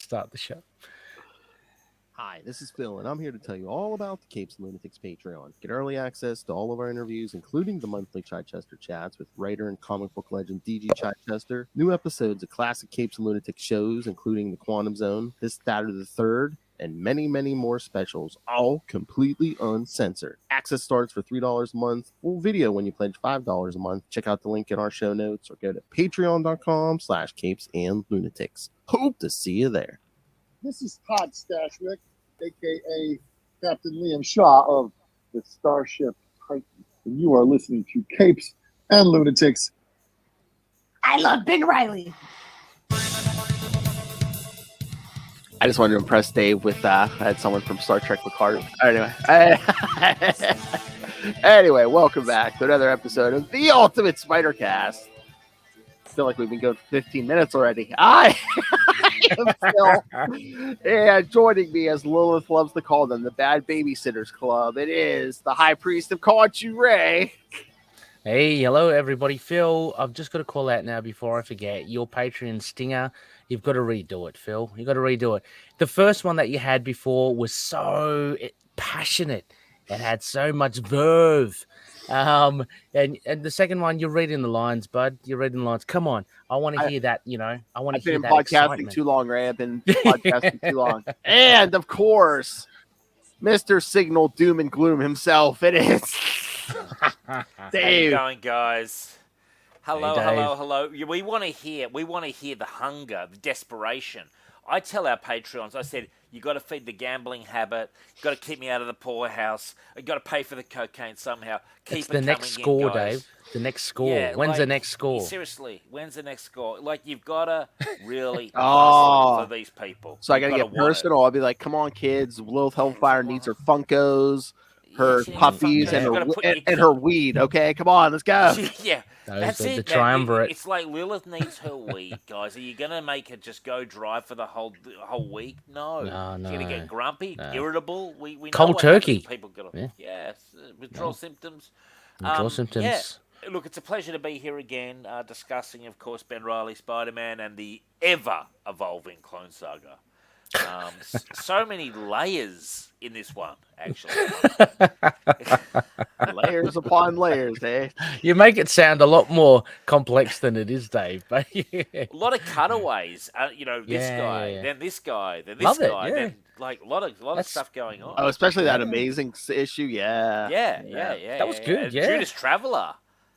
start the show. Hi, this is Phil, and I'm here to tell you all about the Capes and Lunatics Patreon. Get early access to all of our interviews, including the monthly Chichester chats with writer and comic book legend DG Chichester, new episodes of classic Capes and Lunatics shows, including The Quantum Zone, This, That, or the Third, and many, many more specials, all completely uncensored. Access starts for $3 a month, full video when you pledge $5 a month. Check out the link in our show notes or go to patreon.com/capesandlunatics. Hope to see you there. This is Todd Stashwick, a.k.a. Captain Liam Shaw of the Starship Titan, and you are listening to Capes and Lunatics. I love Ben Riley. I just wanted to impress Dave with I had someone from Star Trek Picard. Anyway, welcome back to another episode of the Ultimate Spider Cast. I feel like we've been going for 15 minutes already. I am Phil, and joining me, as Lilith loves to call them, the Bad Babysitters Club, it is the High Priest of Conchu, Ray. Hey, hello everybody. Phil, I've just got to call out now before I forget. Your Patreon stinger, you've got to redo it, Phil. You've got to redo it. The first one that you had before was so passionate. It had so much verve. And the second one, you're reading the lines, bud. You're reading the lines. Come on. I want to hear that, I want to hear that I've been podcasting excitement. too long, Ray. I've been podcasting too long. And, of course, Mr. Signal Doom and Gloom himself. It is Dave. How you going, guys? Hello, Hey, Dave. hello. We want to hear the hunger, the desperation. I tell our Patreons, I said, you got to feed the gambling habit. You got to keep me out of the poorhouse. You got to pay for the cocaine somehow. Keep It's it the next coming score, in, guys. Dave. The next score. Yeah, When's the like, next score? Seriously, when's the next score? Like, you've got to really Oh. hustle for these people. So I You've got to gotta get want it. personal. I'll be like, come on, kids. Lilith Hellfire needs her Funkos, her she needs puppies, Funkos. and You gotta put and your- her weed. Okay, come on, let's go. Yeah, that's the it. triumvirate. It's like Lilith needs her weed, guys. Are you gonna make her just go dry for the whole week? No. No, She's gonna get grumpy, no. irritable. We know Cold what turkey. happens. People get withdrawal symptoms. Withdrawal symptoms. Yeah. Look, it's a pleasure to be here again, discussing, of course, Ben Reilly, Spider-Man, and the ever-evolving Clone Saga. So many layers in this one, actually. Layers upon layers, eh? You make it sound a lot more complex than it is, Dave. But A lot of cutaways. This guy, Yeah. then this guy, then this Love it, guy, yeah. then like a lot of That's- stuff going on. Oh, especially that amazing issue. Yeah. Yeah. That was good, yeah. Judas Traveler.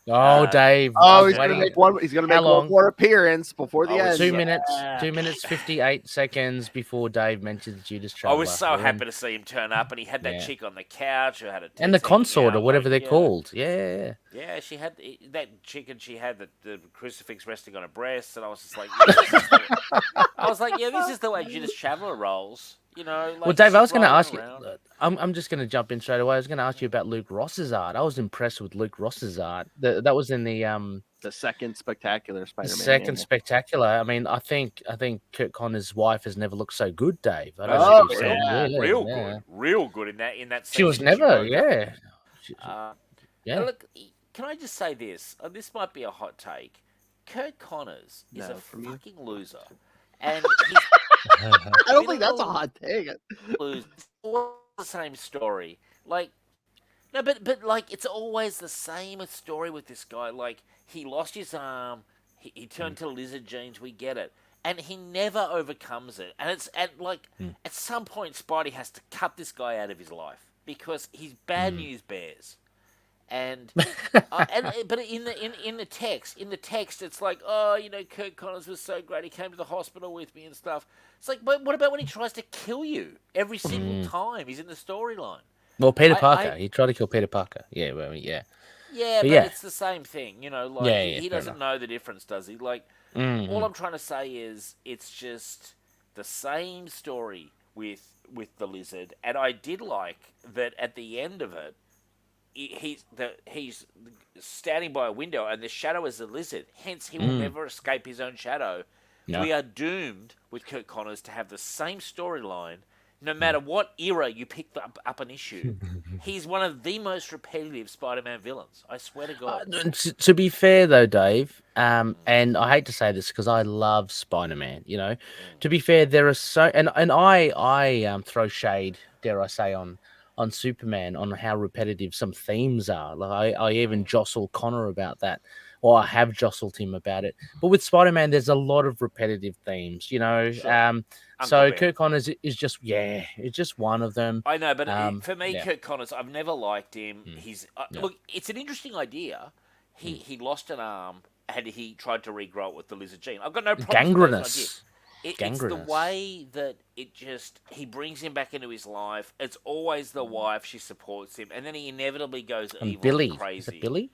Oh, Dave. Oh, I was he's gonna waiting. make one. He's gonna make How one long? more appearance before the Oh, end. 2 Yeah. minutes. 2 minutes 58 seconds before Dave mentioned Judas I Traveler. was so happy to see him turn up, and he had that Yeah. chick on the couch who had a And the taking consort out, or whatever like, they're called. Yeah. Yeah, she had that chick, and she had the crucifix resting on her breast, and I was just like, this is the way Judas Traveler rolls. Like, Well, Dave, I was she's going to rolling ask you. around. I'm just going to jump in straight away. I was going to ask you about Luke Ross's art. I was impressed with Luke Ross's art. That was in The second spectacular Spider-Man. second yeah. spectacular. I mean, I think Kurt Connor's wife has never looked so good, Dave. I don't Oh, know if you've seen yeah. it. real good in that. She was scene never, wrote up. yeah. Now, look, can I just say this? This might be a hot take. Kurt Connors is No, a from you. fucking loser, and he's I don't think that's a hot take. lose. It's always the same story. Like, no, but like it's always the same story with this guy. Like, he lost his arm, he turned to lizard genes. We get it, and he never overcomes it. And it's at some point, Spidey has to cut this guy out of his life because he's bad news bears. And but in the text, it's like, Kurt Connors was so great. He came to the hospital with me and stuff. It's like, but what about when he tries to kill you every single time he's in the storyline? Well, Peter Parker. He tried to kill Peter Parker. Yeah, well, yeah. Yeah, but yeah. it's the same thing, Like he fair doesn't know the difference, does he? Like, all I'm trying to say is it's just the same story with the lizard, and I did like that at the end of it. He's standing by a window, and the shadow is the lizard. Hence, he will never escape his own shadow. No. We are doomed with Kurt Connors to have the same storyline no matter what era you pick up an issue, he's one of the most repetitive Spider-Man villains. I swear to God. To be fair though, Dave, and I hate to say this because I love Spider-Man. To be fair, there are and I throw shade, dare I say, on Superman on how repetitive some themes are. Like I even jostle Connor about that, or I have jostled him about it. But with Spider-Man, there's a lot of repetitive themes. Sure. So Ben. Kirk Connors is just it's just one of them. I know, but for me, yeah. Kirk Connors, I've never liked him. He's Yeah. look. It's an interesting idea. He lost an arm and he tried to regrow it with the lizard gene. I've got no problem with those ideas. It's the way that he brings him back into his life. It's always the wife, she supports him, and then he inevitably goes evil Billy. and crazy. Is it Billy?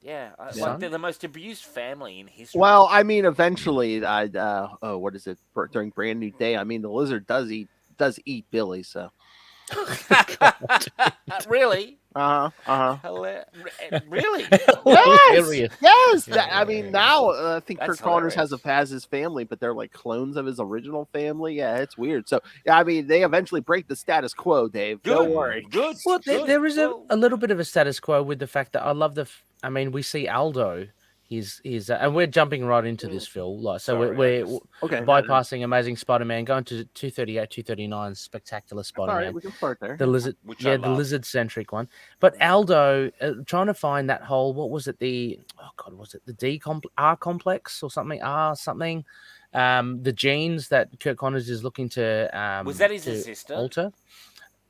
Yeah, like they're the most abused family in history. Well, I mean, eventually, what is it during Brand New Day? I mean, the lizard does eat Billy, so. Really? Really? Yes. Yeah, I mean, now I think That's Kirk Connors has his family, but they're like clones of his original family. Yeah, it's weird. So, yeah, I mean, they eventually break the status quo, Dave. Don't worry. Good. Well, good. there is a little bit of a status quo with the fact that I love I mean, we see Aldo. He's and we're jumping right into this, Phil. Like, so we're bypassing Amazing Spider-Man, going to 238, 239, Spectacular Spider-Man. All right, we can start there. The lizard, the lizard-centric one. But Aldo, trying to find that whole, what was it? Was it the R complex or something? Something. The genes that Kirk Connors is looking to was that his assistant? Alter.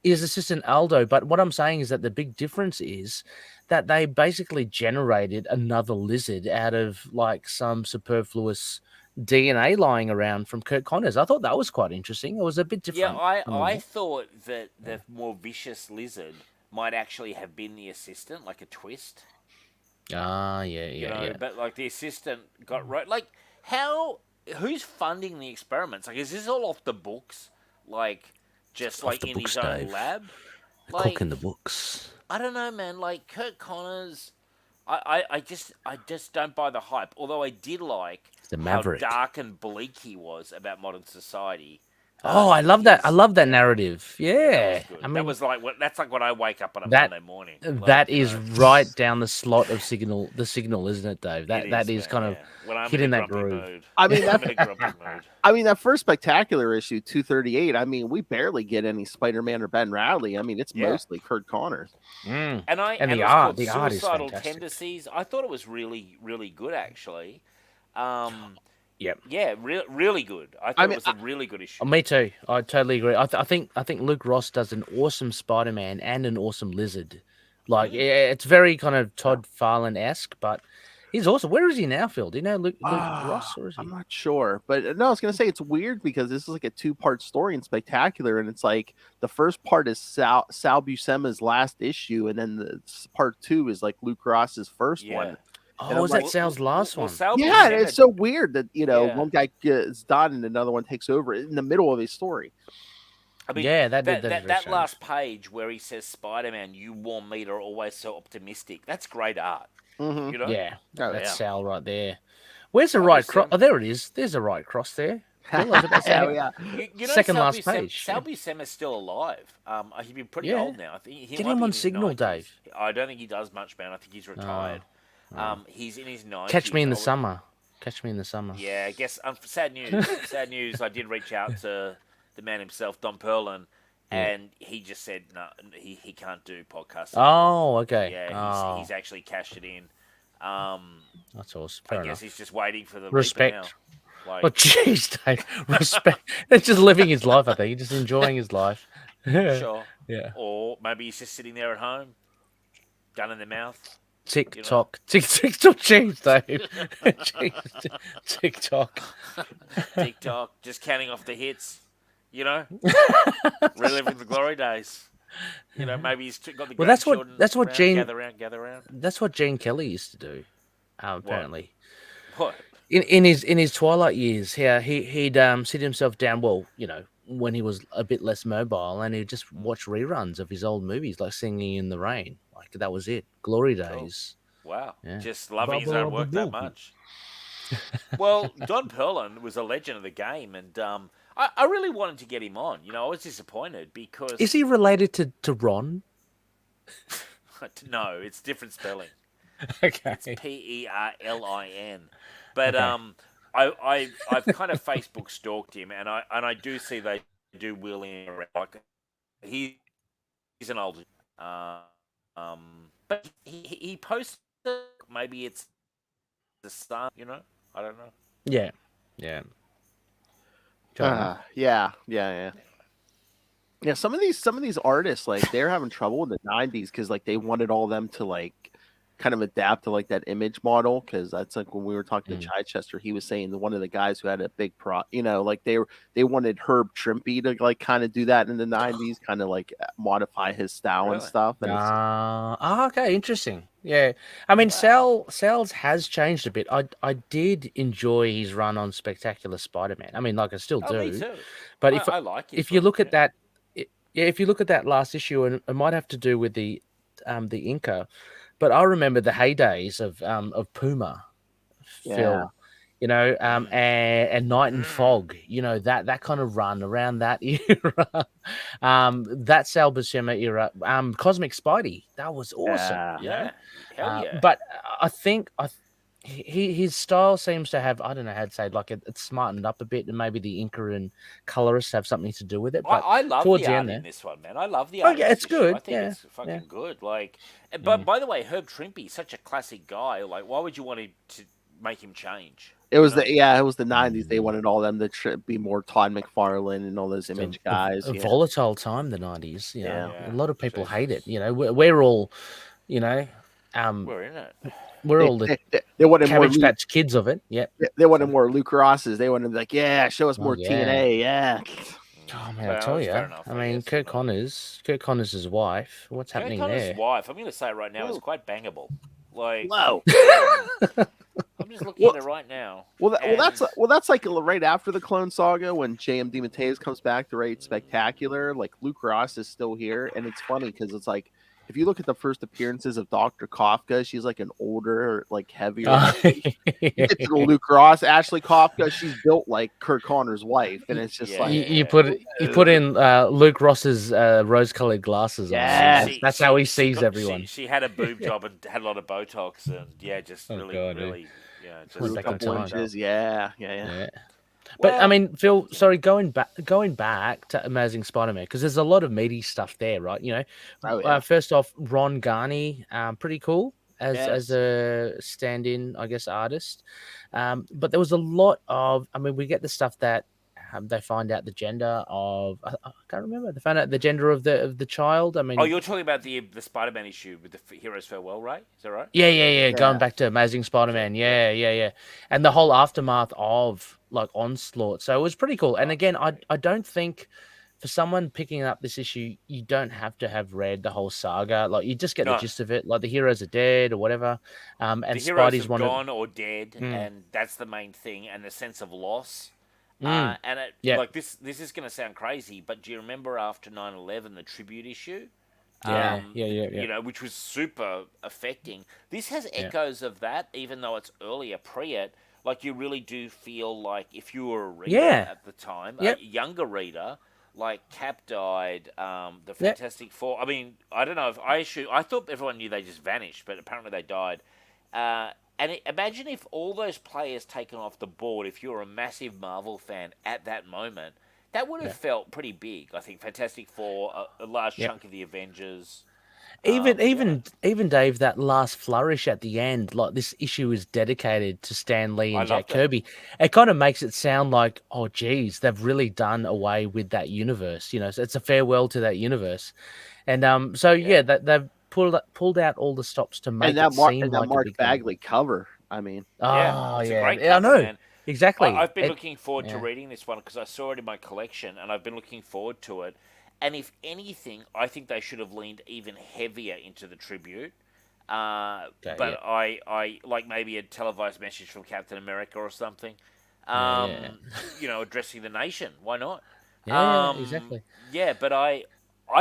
His assistant Aldo, but what I'm saying is that the big difference is that they basically generated another lizard out of like some superfluous DNA lying around from Kirk Connors. I thought that was quite interesting. It was a bit different. Yeah, I thought that the more vicious lizard might actually have been the assistant, like a twist. Yeah. But like the assistant got right. Like who's funding the experiments? Like, is this all off the books? Like, just like in his own lab? Like, cook in the books. I don't know, man. Like Kirk Connors, I just don't buy the hype. Although I did like how dark and bleak he was about modern society. I love that. I love that narrative. Yeah, I mean, that's like when I wake up on a Monday morning. That is right down the slot of Signal, isn't it, Dave? That is kind of when I'm hitting in that grumpy groove. mood. I mean, I'm in a grumpy mood. I mean, that first Spectacular issue, 238. I mean, we barely get any Spider-Man or Ben Radley. I mean, it's mostly Kirk Connors. And the art is fantastic. Tendencies. I thought it was really, really good, actually. Yeah, really good. I thought it was a really good issue. Me too. I totally agree. I think Luke Ross does an awesome Spider-Man and an awesome Lizard. Like it's very kind of Todd Farland-esque, but he's awesome. Where is he now, Phil? Do you know Luke Ross? Or is he? I'm not sure, but no, I was gonna say it's weird because this is like a 2-part story in Spectacular, and it's like the first part is Sal Buscema's last issue, and then the part 2 is like Luke Ross's first one. Oh, is that Sal's last one? Yeah, it's so weird that one guy gets done and another one takes over in the middle of his story. I mean, that last page where he says, "Spider-Man, you warm meat are always so optimistic." That's great art. Mm-hmm. You know? Yeah, that's Sal right there. Where's the right cross? Oh, there it is. There's a right cross there. Yeah. You know, second last page. Sal Buscema is still alive. He's been pretty old now. I think get him on Signal, 90s. Dave. I don't think he does much, man. I think he's retired. He's in his 90s. Catch me in the summer. Yeah, I guess sad news. Sad news. I did reach out to the man himself, Don Perlin, and he just said no, he can't do podcasting. Oh, okay. Yeah, he's actually cashed it in. That's awesome. Fair I guess enough. he's just waiting for the respect. Now. Like, oh, jeez, Dave. Respect. It's just living his life. I think he's just enjoying his life. Sure. Yeah. Or maybe he's just sitting there at home, gun in the mouth. TikTok. TikTok. Jeez, Dave. TikTok. TikTok. Just counting off the hits. You know, reliving the glory days. You know, maybe he's got the. Well, that's what Gene. Gather around. That's what Gene Kelly used to do. Apparently. What? In his twilight years, he'd sit himself down. Well, you know, when he was a bit less mobile, and he'd just watch reruns of his old movies, like Singing in the Rain. Like that was it. Glory days. Cool. Wow. Yeah. Just loving his own work that much. Well, Don Perlin was a legend of the game, and I really wanted to get him on. I was disappointed because Is he related to Ron? no, it's different spelling. Okay. It's Perlin. But Okay. I've kind of Facebook stalked him, and I do see they do wheel him around. Like he's an older, but he posted maybe it's the son. I don't know. Yeah. Yeah. Fair enough. Yeah, some of these artists, like, they're having trouble in the '90s because, like, they wanted all of them to, like, kind of adapt to, like, that image model. Because that's like when we were talking to Chichester, he was saying that one of the guys who had a big like, they wanted Herb Trimpe to, like, kind of do that in the '90s, kind of like modify his style and Really? stuff. And it's Okay, interesting. Yeah, I mean, Sal's has changed a bit. I did enjoy his run on Spectacular Spider-Man. I mean, like I still Oh, me do. too. But I like his if you run, look at yeah. that, yeah, if you look at that last issue, and it might have to do with the inker, but I remember the heydays of Puma, Yeah. Phil, and Night and Fog, that kind of run around that era, that Sal Buscema era, Cosmic Spidey, that was awesome, Yeah, hell yeah. But I think his style seems to have, I don't know how to say, like it's smartened up a bit, and maybe the inker and colorists have something to do with it. But I love towards the the art end in there, this one, man. I love the oh art in yeah, this it's issue. good, I think it's yeah. fucking good. Like, but by the way, Herb Trimpe, such a classic guy. Like, why would you want to make him change? It was the '90s. They wanted all them to be more Todd McFarlane and all those It's image guys. a Yeah. volatile time, the 90s. Yeah. A lot of people hate it. Jesus. We're all, you know, We're in it. we're all the They wanted more Cabbage Patch Kids of it. Yep. They wanted more Luke Rosses. They wanted to be like, yeah, show us Oh more yeah. TNA. Yeah. Oh man, I Well, tell that's you. fair enough. I I mean, guess, Kurt Connors' wife. What's Kurt happening Connor's there? wife, I'm going to say it right now, is quite bangable. Like, Whoa. I'm just looking at it right now. Well, that's like right after the Clone Saga when J.M. DeMatteis comes back to write Spectacular. Like, Luke Ross is still here, and it's funny because it's like, if you look at the first appearances of Dr. Kafka, she's like an older, like heavier. You get to Luke Ross, Ashley Kafka, she's built like Kurt Connor's wife, and it's just like you put in Luke Ross's rose-colored glasses on. Yes. That's how he sees everyone. She had a boob job and had a lot of Botox, and just Oh, really, God, really, just Went a back in couple time. inches. Yeah. But Well, I mean, Phil, sorry, going back to Amazing Spider-Man, because there's a lot of meaty stuff there, right? Oh, yeah. First off, Ron Garney, pretty cool as Yes. a stand-in, I guess, artist. But there was a lot of, I mean, we get the stuff that they find out the gender of, I can't remember. They found out the gender of the child. I mean, oh, you're talking about the Spider-Man issue with the Heroes Farewell, right? Is that right? yeah. Going back to Amazing Spider-Man, yeah, and the whole aftermath of like Onslaught. So it was pretty cool. And again, I don't think for someone picking up this issue, you don't have to have read the whole saga. Like, you just get the gist of it. Like, the heroes are dead or whatever. And the heroes Spidey's have one gone or dead, and that's the main thing, and the sense of loss. And like this is going to sound crazy, but do you remember after 9/11 the tribute issue? Yeah. Which was super affecting. This has echoes of that, even though it's earlier, pre it. Like, you really do feel like if you were a reader at the time, a younger reader, like Cap died, the Fantastic Four. I mean, I don't know if I thought everyone knew they just vanished, but apparently they died. Imagine if all those players taken off the board, if you're a massive Marvel fan at that moment, that would have felt pretty big. I think Fantastic Four, a large chunk of the Avengers. Even Dave, that last flourish at the end, like, this issue is dedicated to Stan Lee and Jack Kirby. It kind of makes it sound like, oh geez, they've really done away with that universe. So it's a farewell to that universe. And they've pulled out all the stops to make it seem like Mark a big Bagley cover. I mean, it's a great cover, I know. man. Exactly. I've been looking forward to reading this one because I saw it in my collection, and I've been looking forward to it. And if anything, I think they should have leaned even heavier into the tribute. I like maybe a televised message from Captain America or something. Addressing the nation. Why not? Exactly. Yeah, but I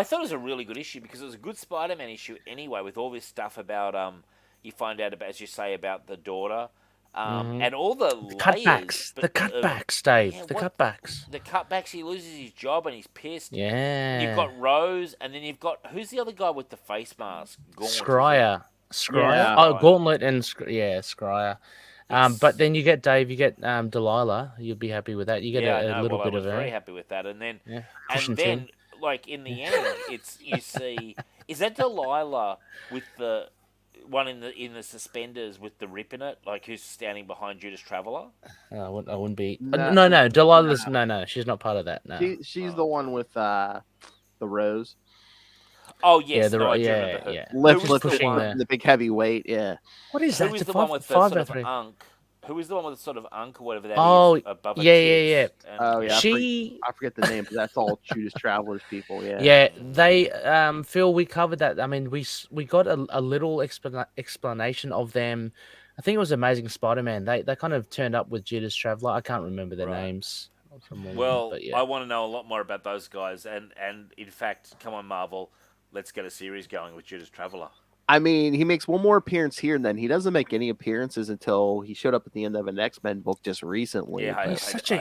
thought it was a really good issue because it was a good Spider-Man issue anyway, with all this stuff about you find out about, as you say, about the daughter. And all the The layers. cutbacks. The But cutbacks, Dave. yeah, The what cutbacks. the cutbacks? He loses his job and he's pissed. And you've Yeah. got Rose, and then you've got who's the other guy with the face mask? Gaunt, is it? Scryer. Scryer. Yeah. Oh, Scryer. Gauntlet and yeah, Scryer. But It's then you get Dave. You get Delilah. You'll be happy with that. You get yeah, I a know. little Well, I bit was of very her. happy with that, Yeah. and Cushion then chin. like in the end, it's you see, is that Delilah with the one in the suspenders with the rip in it, like who's standing behind Judas Traveler? I wouldn't be. No, No. Delilah's no. She's not part of that. No. she's Oh, the okay. one with the rose. Oh Yeah. yes, no, I do remember her. Yeah. Who Lift was the pushing one? the big heavy weight. Yeah. What is Who that? is The the one with the five sort by of three. unk? Who is the one with the sort of unk or whatever that is Oh, above her yeah. tits? And, Oh yeah. She. I forget the name, but that's all Judas Travelers people. Yeah. Yeah, they Phil, we covered that. I mean, we got a little explanation of them. I think it was Amazing Spider-Man. They kind of turned up with Judas Traveler. I can't remember their Right. names from all of them, Well, but I yeah. want to know a lot more about those guys, and in fact, come on, Marvel, let's get a series going with Judas Traveler. I mean, he makes one more appearance here, and then he doesn't make any appearances until he showed up at the end of an X-Men book just recently. Yeah, but- He's such a hippie.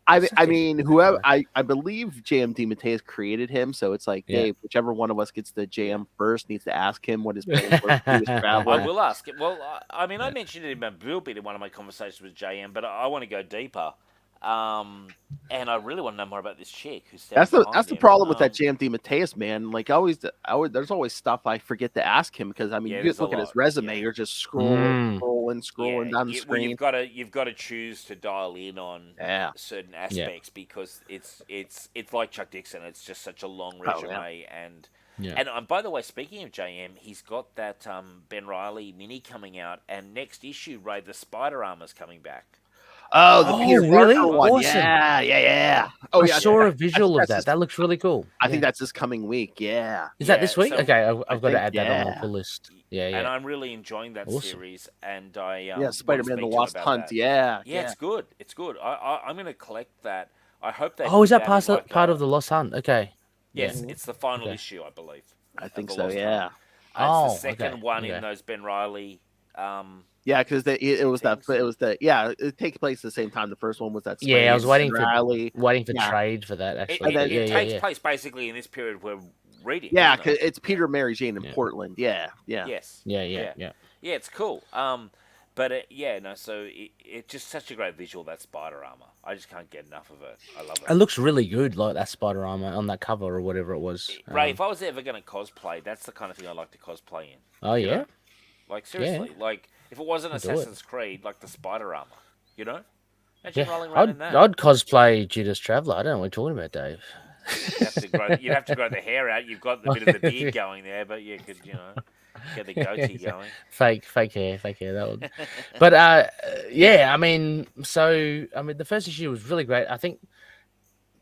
I He's such I a mean, hippie, that whoever guy. I believe JMD Mateus created him, so it's like Yeah. Dave, whichever one of us gets the JM first needs to ask him what his plan was. He was I traveling. will ask it. Well, I mean, I mentioned it in a little bit in one of my conversations with JM, but I want to go deeper. And I really want to know more about this chick who's standing behind That's the him. problem with that JMD Mateus man. Like there's always stuff I forget to ask him because I mean, Yeah, you there's just a look at his lot, resume, yeah. you're just scrolling Yeah, down the well, screen. you've got to choose to dial in on Yeah. certain aspects because it's like Chuck Dixon. It's just such a long Oh, yeah. resume, Yeah. and by the way, speaking of JM, he's got that Ben Riley mini coming out, and next issue, Ray the Spider Armor's coming back. Oh, the Peter really? Parker one. Awesome. Yeah. Oh I yeah, saw a that's- visual of that's that. this- That looks really cool. I think Yeah. that's this coming week. Yeah. Is that this week? so- Okay, I've got to think, add that on the yeah. full list. Yeah, And yeah. I'm really enjoying that Awesome. series, and I Yeah, wanna Spider-Man: speak The to him Lost about Hunt. that. Yeah. Yeah, it's good. It's good. I'm going to collect that. I hope they. Oh, is put that in like part a- of the Lost Hunt? Okay. Yes, Yeah. it's the final Okay. issue, I believe. I of think the so. Lost Yeah. Hunt. Oh, It's the second okay, one okay. in those Ben Riley. Yeah, because it was that. Things. It was the. Yeah, it takes place at the same time. The first one was that. Yeah, I was Spider-Man waiting for Riley. Yeah. trade for that It, actually. it, But it yeah, takes yeah. place basically in this period we're reading. Yeah, doesn't because it? it's Peter, Mary Jane in Yeah. Portland. Yeah. Yes. Yeah. Yeah, it's cool. But so it's just such a great visual, that spider armor. I just can't get enough of it. I love it. It looks really good, like that spider armor on that cover or whatever it was. Ray, if I was ever going to cosplay, that's the kind of thing I like to cosplay in. Oh you yeah. know? Like seriously, like if it wasn't I'll do it. Assassin's Creed, like the spider armor, you know? Imagine Yeah, rolling around in that. I'd cosplay Judas Traveler. I don't know what you're talking about, Dave. You'd have to grow the hair out. You've got a bit of the beard going there, but you could, get the goatee going. fake hair. That would. But yeah, I mean, the first issue was really great. I think,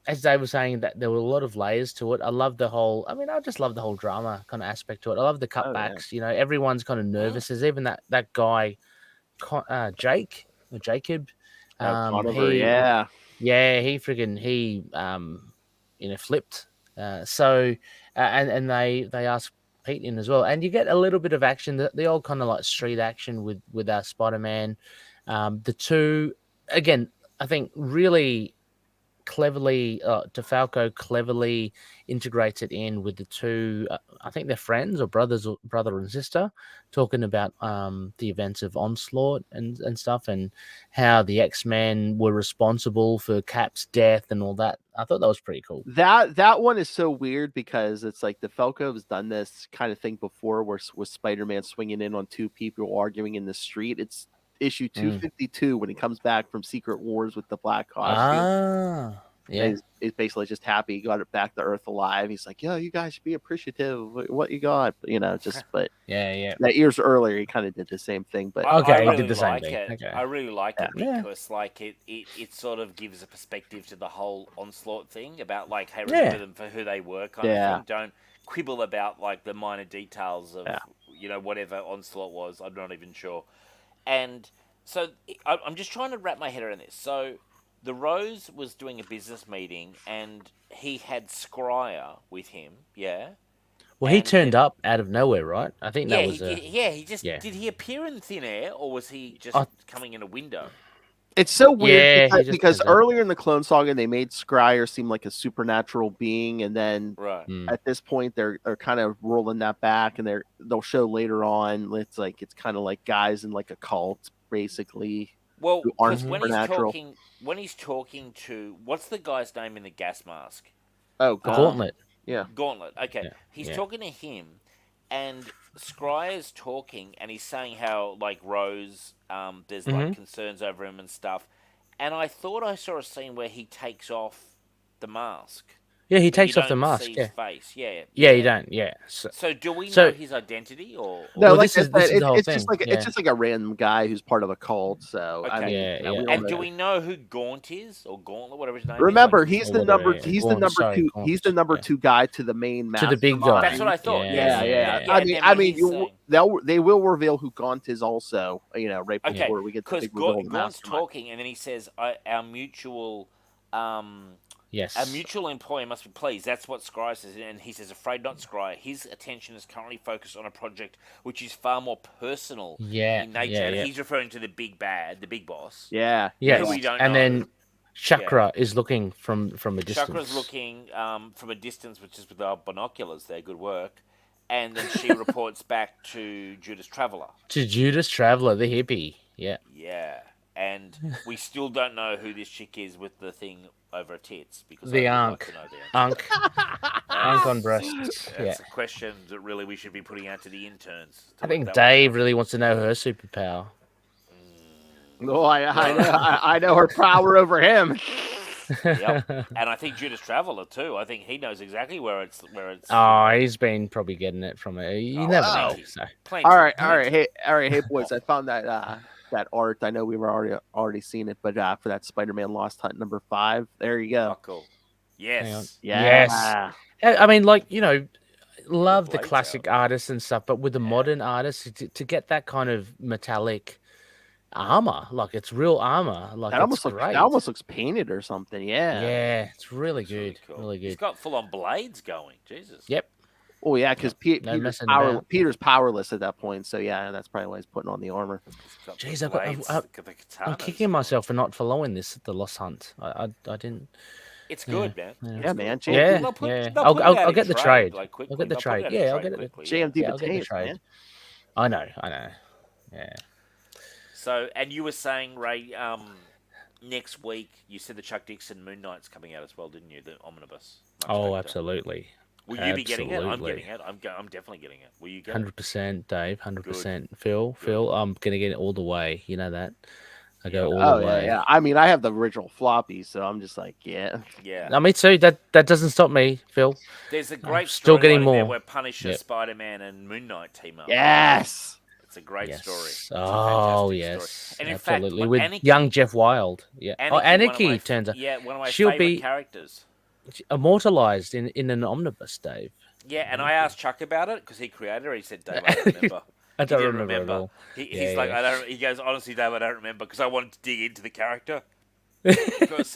as Dave was saying, that there were a lot of layers to it. I love the whole. I mean, I just love the whole drama kind of aspect to it. I love the cutbacks. Everyone's kind of nervous. There's even that guy, Jake or Jacob. Conover, He yeah. flipped. And they asked Pete in as well, and you get a little bit of action. The old kind of like street action with Spider-Man. The two, again, I think really cleverly, DeFalco cleverly integrates it in with the two. I think they're friends or brothers, or brother and sister, talking about the events of Onslaught and stuff, and how the X-Men were responsible for Cap's death and all that. I thought that was pretty cool. That one is so weird because it's like DeFalco has done this kind of thing before, where with Spider-Man swinging in on two people arguing in the street. It's issue 252 when he comes back from Secret Wars with the black costume. Yeah. He's basically just happy he got it back to Earth alive. He's like, "Yo, you guys should be appreciative of what you got." But Yeah. that years earlier, he kind of did the same thing. But Okay, I he really did the same like thing. it. Okay. I really like it Yeah. because like it sort of gives a perspective to the whole Onslaught thing about like, hey, Yeah. remember them for who they were kind Yeah. of thing. Don't quibble about like the minor details of whatever Onslaught was. I'm not even sure. And so I'm just trying to wrap my head around this. So the Rose was doing a business meeting and he had Scryer with him, yeah? Well, he And turned then- up out of nowhere, right? I think Yeah, that was he just yeah. did he appear in thin air or was he just I- coming in a window? It's so weird Yeah, he just because turns up. earlier in the Clone Saga they made Scryer seem like a supernatural being, and then Right. at this point they're kind of rolling that back, and they'll show later on it's kind of like guys in like a cult basically Well, who aren't because supernatural. when he's talking to what's the guy's name in the gas mask? Oh, Gauntlet. Yeah. Gauntlet. Okay, Yeah, he's yeah. talking to him, and Scryer's talking, and he's saying how like Rose, there's like concerns over him and stuff. And I thought I saw a scene where he takes off the mask. Yeah, he but you takes off the don't mask. see Yeah. his face. Yeah. Yeah, you don't. Yeah. So do we So- know his identity or? No, Well, like this is I said, the whole it's thing. just like Yeah. it's just like a random guy who's part of a cult. So I Okay. mean, Yeah, we yeah. don't And know. do we know who Gaunt is or Gauntlet, whatever his name Remember, is? he's Or the whatever, number. yeah. He's the Gaunt, number sorry, two. Gaunt, He's the number yeah. 2 guy to the main To the big mastermind. guy. That's what I thought. Yeah, Yeah, yeah. yeah. I and mean, then I when mean, he's saying- they will reveal who Gaunt is also. Right Okay, before we get the because big reveal of the Gaunt's mastermind. talking, and then he says, "Our mutual, Yes. our mutual employer must be pleased." That's what Scry says, and he says, "Afraid not, Scry. His attention is currently focused on a project which is far more personal Yeah. in nature." Yeah. And Yeah. he's referring to the big bad, the big boss. Yeah. Yes. we don't And know. then Chakra is looking from a distance. Chakra's looking from a distance, which is with our binoculars. There, good work. And then she reports back to Judas Traveler. to Judas Traveler, the hippie. Yeah. Yeah, and we still don't know who this chick is with the thing over her tits because The I would Ankh. like to know the answer. Unk on breasts. Yeah. That's a question that really we should be putting out to the interns. to I think work that one Dave out. really wants to know her superpower. No, I know her power over him. Yep. And I think Judas Traveler too. I think he knows exactly where it's. Oh, he's been probably getting it from her. You never know. plenty. So. Plenty, All right, plenty. hey, boys! I found that art. I know we've already seen it, but for that Spider-Man Lost Hunt number 5, there you go. Oh, cool. Yes. Yeah. I mean, like, love the Blades classic artists and stuff, but with the modern artists, to get that kind of metallic armor, like it's real armor, like That it's almost looks great. that almost looks painted or something. Yeah. Yeah, it's really It's really good, cool. really He's good. got full on blades going. Jesus. Yep. Oh yeah, because No messing about. Peter's powerless at that point. So yeah, that's probably why he's putting on the armor. He's got the Jeez, blades, the I'm katanas. kicking myself for not following this the Lost Hunt. I didn't. It's good, man. Yeah, man. Yeah, They'll put- yeah. they'll put it out I'll in get the trade. like, quickly. I'll get the They'll put it trade. out in Yeah, I'll get it. quickly, JMD Yeah, I'll get the Bataves, trade. man. I know. Yeah. So, and you were saying, Ray, next week you said the Chuck Dixon Moon Knight's coming out as well, didn't you? The omnibus. Much Oh, later. absolutely. Will you be getting it? I'm Absolutely. getting it. I'm definitely getting it. Will you get it? 100%, Dave. 100%. Phil, I'm gonna get it all the way. You know that. I go all Oh the yeah, way. yeah. I mean, I have the original floppy, so I'm just like, yeah. Yeah. No, me too. That doesn't stop me, Phil. There's a great still getting storyline in there more. where Punisher, Yep. Spider-Man, and Moon Knight team up. Yes. It's a great Yes. story. It's a Oh fantastic yes, story. And in absolutely. fact, With Anarchy, young Jeff Wild. Yeah. Anarchy, Oh, one of Anarchy my- turns out Yeah, one of my she'll favorite be- characters. immortalized in an omnibus, Dave. Yeah, and I asked Chuck about it because he created her. He said, "Dave, I don't remember." I don't He didn't remember at all. He's Yeah, like, yeah. I don't. He goes, honestly, Dave, I don't remember because I wanted to dig into the character. Because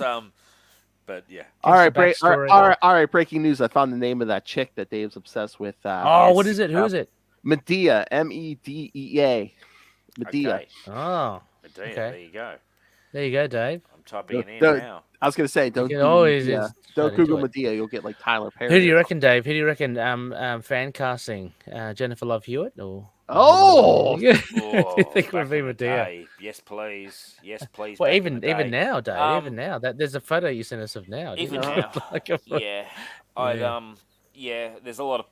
but yeah. All right, the backstory. all right. Breaking news! I found the name of that chick that Dave's obsessed with. Oh, what is it? Who is it? Medea, Medea. Medea. Okay. Oh, Medea, okay. there you go. there you go, Dave. I'm typing it in Don't- now. I was gonna say, don't can Google always Medea. just Don't straight into Google it. Medea. You'll get like Tyler Perry. Who do you reckon, Dave? Who do you reckon? Fan casting, Jennifer Love Hewitt, or Oh! do you Oh, think would back be in the Medea? day. Yes, please. Yes, please. Well, back in the even day. now, Dave. Um, Even now, there's a photo you sent us of now. didn't Even you? now, Like a- yeah. I'd Yeah. yeah. There's a lot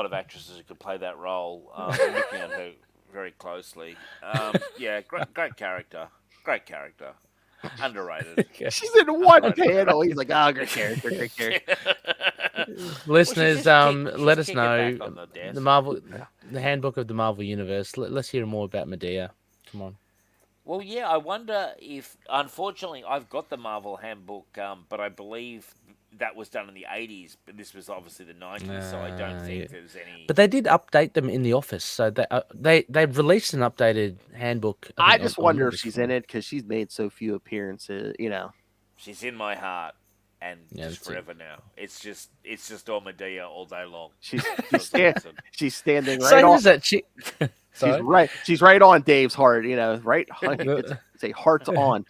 of actresses who could play that role. I'm looking at her very closely. Yeah, great character. Great character. Underrated. She's in one panel. He's like, oh, great character, great character. Listeners, she's let us kicking know back on the desk. the handbook of the Marvel Universe. Let's hear more about Medea. Come on. Well, yeah, I wonder if, unfortunately, I've got the Marvel handbook, but I believe that was done in the 80s, but this was obviously the 90s, so I don't think yeah. there's any... But they did update them in the office, so they released an updated handbook. I think, just on wonder if this she's one. in it because she's made so few appearances. She's in my heart, and Yeah, just that's it. forever now. It's just all Medea all day long. She's Just awesome. she's standing right Same on. as that chick. She's right. She's right on Dave's heart. Right. It's a heart's on.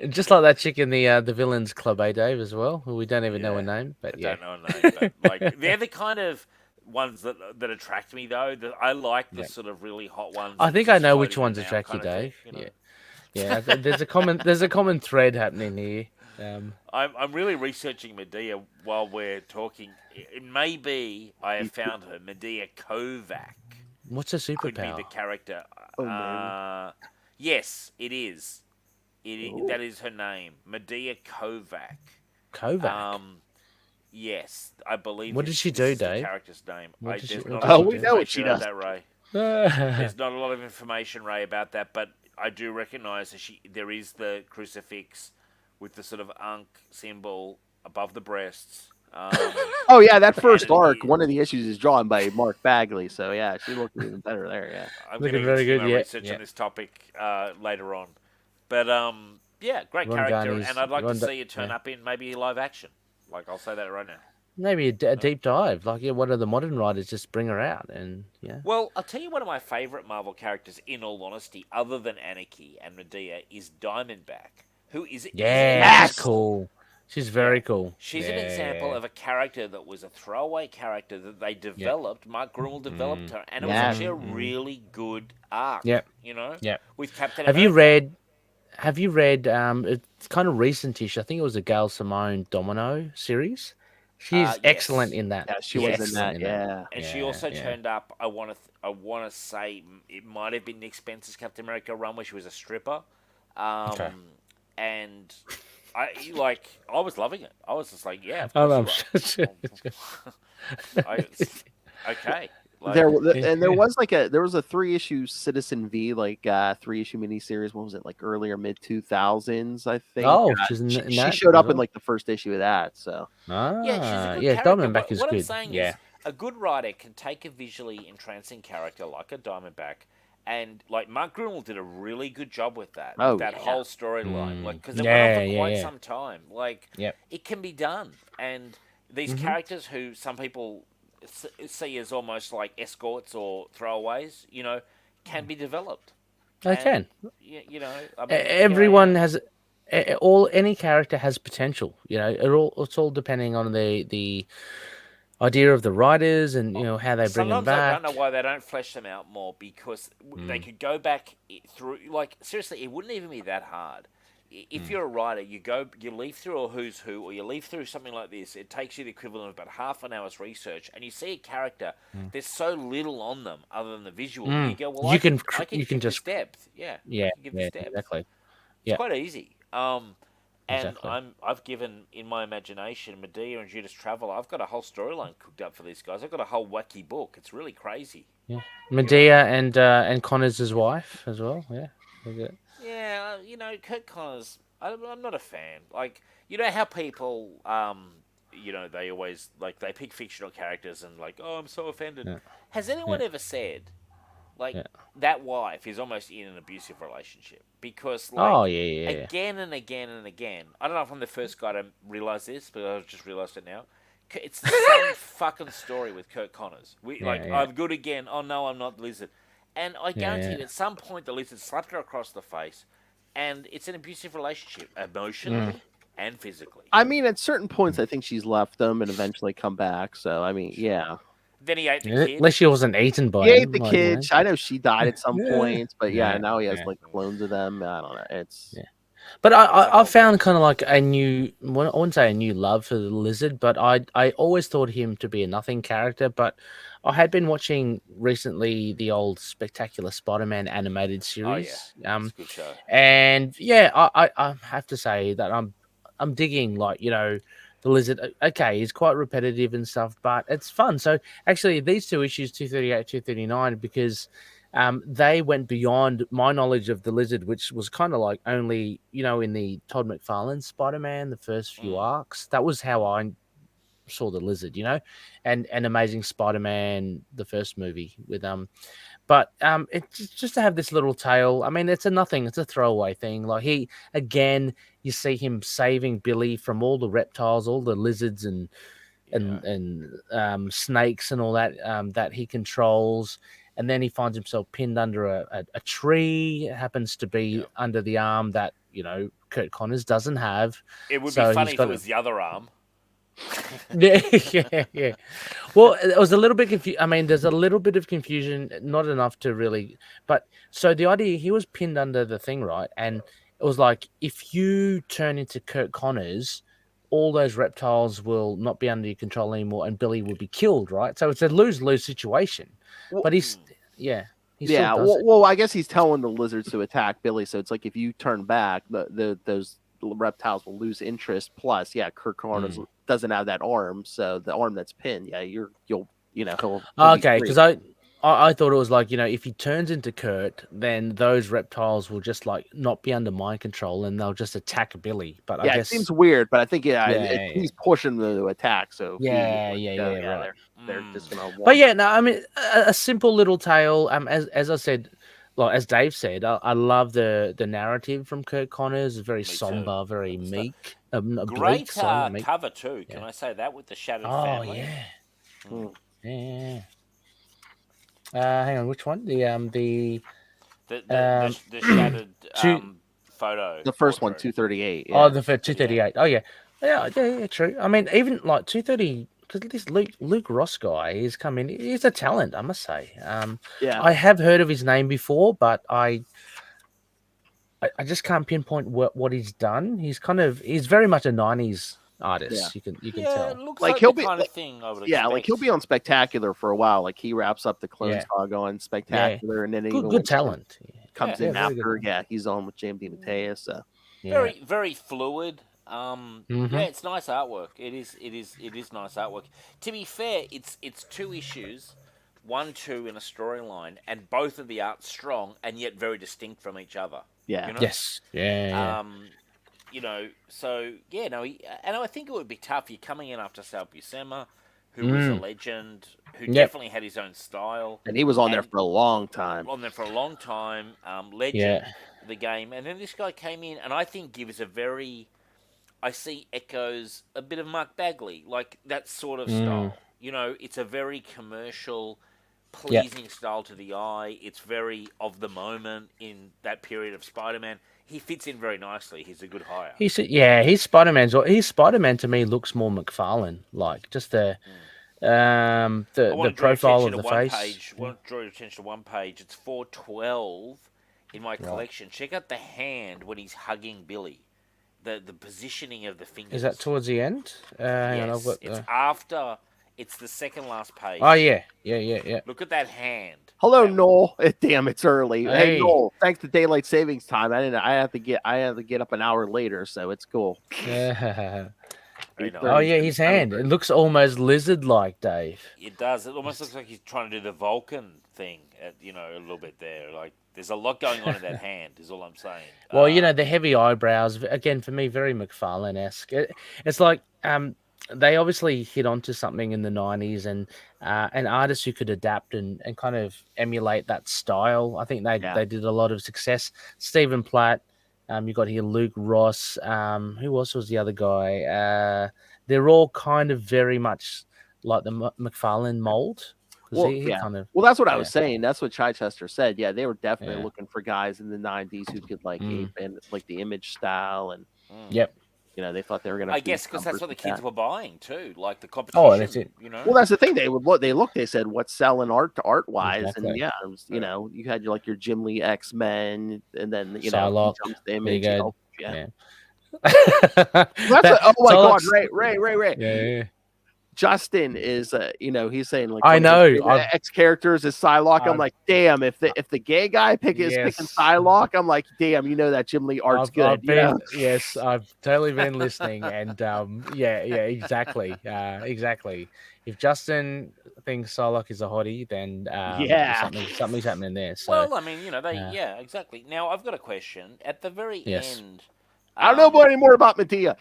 Just like that chick in the Villains Club, Dave, as well. Who we don't even know her Yeah. name, but I yeah. don't know a name, but like they're the kind of ones that attract me though. That I like the Yeah. sort of really hot ones. I that think I just know float which in your ones mouth attract you, kind of thing, Dave. you know? Yeah, yeah. There's a common thread happening here. I'm really researching Medea while we're talking. It may be I have found her. Medea Kovac What's a could be the superpower? character. Oh, man. Yes, it is. Oh. That is her name, Medea Kovac. Kovac. Yes, I believe. What did she do, is the Dave? character's name. What does she- There's what not a does lot she of we know what she information about does. that, Ray. There's There's not a lot of information, Ray, about that, but I do recognise that there is the crucifix with the sort of ankh symbol above the breasts. Oh yeah, that first And arc. One of the issues is drawn by Mark Bagley. So yeah, she looked even better there. Yeah. I'm Looking going to very continue good, my yeah, research yeah. on this topic later on. But yeah, great Ron character, Garney's- and I'd like Ron to Da- see it turn yeah. up in maybe live action. Like I'll say that right now. Maybe a deep dive. Like, yeah, what are the modern writers just bring her out and yeah. Well, I'll tell you one of my favourite Marvel characters, in all honesty, other than Anarchy and Medea, is Diamondback, who is Yeah, she's Yes! cool. She's very Yeah. cool. She's an example of a character that was a throwaway character that they developed. Mark Grummel developed her, and it was Yeah. actually a really good arc. Yep. You know, Yep. with Captain. Have you America. read? Have you read? It's kind of recentish. I think it was a Gail Simone Domino series. She's excellent Yes. in that. Yeah, she She's was in excellent that. Yeah. And she Yeah, also yeah. turned up. I want to say it might have been Nick Spencer's Captain America run where she was a stripper, Okay. and I was loving it. I was just like, yeah, of Oh, course no, you are. Okay. Like, There was there was a 3-issue Citizen V 3-issue miniseries. What was it, like earlier mid 2000s? I think. Oh, she's in She that showed as up in well? like the first issue of that. So yeah, she's a good yeah, character. Diamondback is What good. I'm saying Yeah. is, a good writer can take a visually entrancing character like a Diamondback, and like Mark Grummel did a really good job with that. Oh, with that yeah. whole storyline, like because it Yeah, went on for yeah, quite yeah. some time. Like, Yep. it can be done, and these characters who some people see as almost like escorts or throwaways, can be developed. They And, can. You know, I mean, Everyone here I am. has any character has potential. It's all depending on the idea of the writers and how they bring them Sometimes I back. don't know why they don't flesh them out more, because they could go back through. Like, seriously, it wouldn't even be that hard. If you're a writer, you leaf through a who's who, or you leaf through something like this. It takes you the equivalent of about half an hour's research, and you see a character. There's so little on them other than the visual. You go, well, You I can I can you can give this just depth. Yeah, yeah I can give yeah this depth. exactly It's yeah quite easy. And Exactly. I've given in my imagination Medea and Judas Traveler. I've got a whole storyline cooked up for these guys. I've got a whole wacky book. It's really crazy. yeah. Medea and Connor's wife as well. Yeah. Look at- Yeah, Kurt Connors. I'm not a fan. Like, how people, they always they pick fictional characters and like, oh, I'm so offended. Yeah. Has anyone ever said, like, Yeah. that wife is almost in an abusive relationship? Because, Oh yeah. again and again and again. I don't know if I'm the first guy to realize this, but I've just realized it now. It's the same fucking story with Kurt Connors. Yeah. I'm good again. Oh no, I'm not the Lizard. And I guarantee yeah. you, at some point, the Lizard slapped her across the face, and it's an abusive relationship, emotionally and physically. I mean, at certain points, I think she's left them and eventually come back. So I mean, yeah. Then he ate the At kid. least she wasn't eaten by He him. ate the like, kids. I know she died at some Yeah. points, but Yeah, now he has yeah. like clones of them. I don't know. It's Yeah. But I found kind of like a new, well, I wouldn't say a new love for the Lizard, but I always thought him to be a nothing character. But I had been watching recently the old Spectacular Spider-Man animated series. It's a good show. And yeah, I have to say that I'm digging the Lizard. Okay, he's quite repetitive and stuff, but it's fun. So actually, these two issues, 238, 239, because they went beyond my knowledge of the Lizard, which was kind of like only in the Todd McFarlane Spider-Man, the first few arcs. That was how I saw the Lizard, and Amazing Spider-Man, the first movie with But it's just to have this little tale. I mean, it's a throwaway thing. Like you see him saving Billy from all the reptiles, all the lizards and snakes and all that that he controls. And then he finds himself pinned under a tree. It happens to be under the arm that Kurt Connors doesn't have. It would So be funny he's if got it was the other arm. yeah. Well, it was a little bit confused. I mean, there's a little bit of confusion, not enough to really. But so the idea, he was pinned under the thing, right? And it was like, if you turn into Kurt Connors, all those reptiles will not be under your control anymore, and Billy will be killed, right? So it's a lose-lose situation. But he still does it. Well, I guess he's telling the lizards to attack Billy, so it's like if you turn back, those reptiles will lose interest. Plus, Kurt Connors doesn't have that arm, so the arm that's pinned, he'll okay, because I thought it was like, if he turns into Kurt, then those reptiles will just like not be under mind control and they'll just attack Billy. But I guess it seems weird, but I think he's pushing them to attack. So right. They're just gonna. But yeah, no, I mean a simple little tale. As I said, like as Dave said, I love the narrative from Kurt Connors. It's very somber, very meek. Great cover too. Can I say that with the Shattered Family? Yeah. Hang on, which one? The shattered photo. The first one, 238. Yeah. Oh, the 238. Oh yeah, true. I mean, even like 230, because this Luke Ross guy, he's come in. He's a talent, I must say. I have heard of his name before, but I just can't pinpoint what he's done. He's very much a '90s artist. You can tell. It looks like he'll be kind of thing I would expect. Like he'll be on Spectacular for a while. Like he wraps up the Clone Saga on Spectacular, and then good talent comes in after. He's on with James DeMatteis. So very very fluid. It's nice artwork. It is nice artwork. To be fair, it's two issues, 1-2 in a storyline, and both of the art's strong and yet very distinct from each other. Yeah. Yes. Yeah. And I think it would be tough. You're coming in after Sal Buscema, who was a legend, who definitely had his own style, and he was on there for a long time. Legend, the game, and then this guy came in, and I think gives I see echoes a bit of Mark Bagley, like that sort of style. It's a very commercial, pleasing style to the eye. It's very of the moment in that period of Spider-Man. He fits in very nicely. He's a good hire. He's Spider-Man to me looks more McFarlane, like just the profile of the face. I want to draw your attention to one page. It's 412 in my collection. Check out the hand when he's hugging Billy. The positioning of the fingers. Is that towards the end? Hang on, it's after. It's the second last page. Oh yeah. Look at that hand. Hello, Noel. Damn, it's early. Hey, Noel. Thanks to daylight savings time, I have to get up an hour later, so it's cool. Oh yeah, his hand. It looks almost lizard-like, Dave. It does. It almost looks like he's trying to do the Vulcan thing. A little bit there. Like there's a lot going on in that hand. Is all I'm saying. Well, the heavy eyebrows again for me, very McFarlane-esque. It's like they obviously hit onto something in the 90s, and an artist who could adapt and kind of emulate that style. I think they did a lot of success. Stephen Platt. You got here Luke Ross. Who else was the other guy? They're all kind of very much like the McFarlane mold. Well, that's what I was saying. That's what Chichester said. Yeah, they were definitely looking for guys in the 90s who could ape and like the image style and. Yep. They thought they were going to. I guess because that's what the kids were buying too, like the competition. Oh, that's it. Well, that's the thing. They said what's selling art wise, exactly. And it was, you had your Jim Lee X-Men, and then Psylocke, the image. God, oh my God, Ray. Yeah. Justin is, he's saying like I know X characters is Psylocke. I'm like, damn, if the gay guy is picking Psylocke, I'm like, damn, that Jim Lee art's good. Yes, I've totally been listening, and exactly. If Justin thinks Psylocke is a hottie, then something's happening there. So, well, I mean, exactly. Now I've got a question. At the very end, I don't know any more about Medea.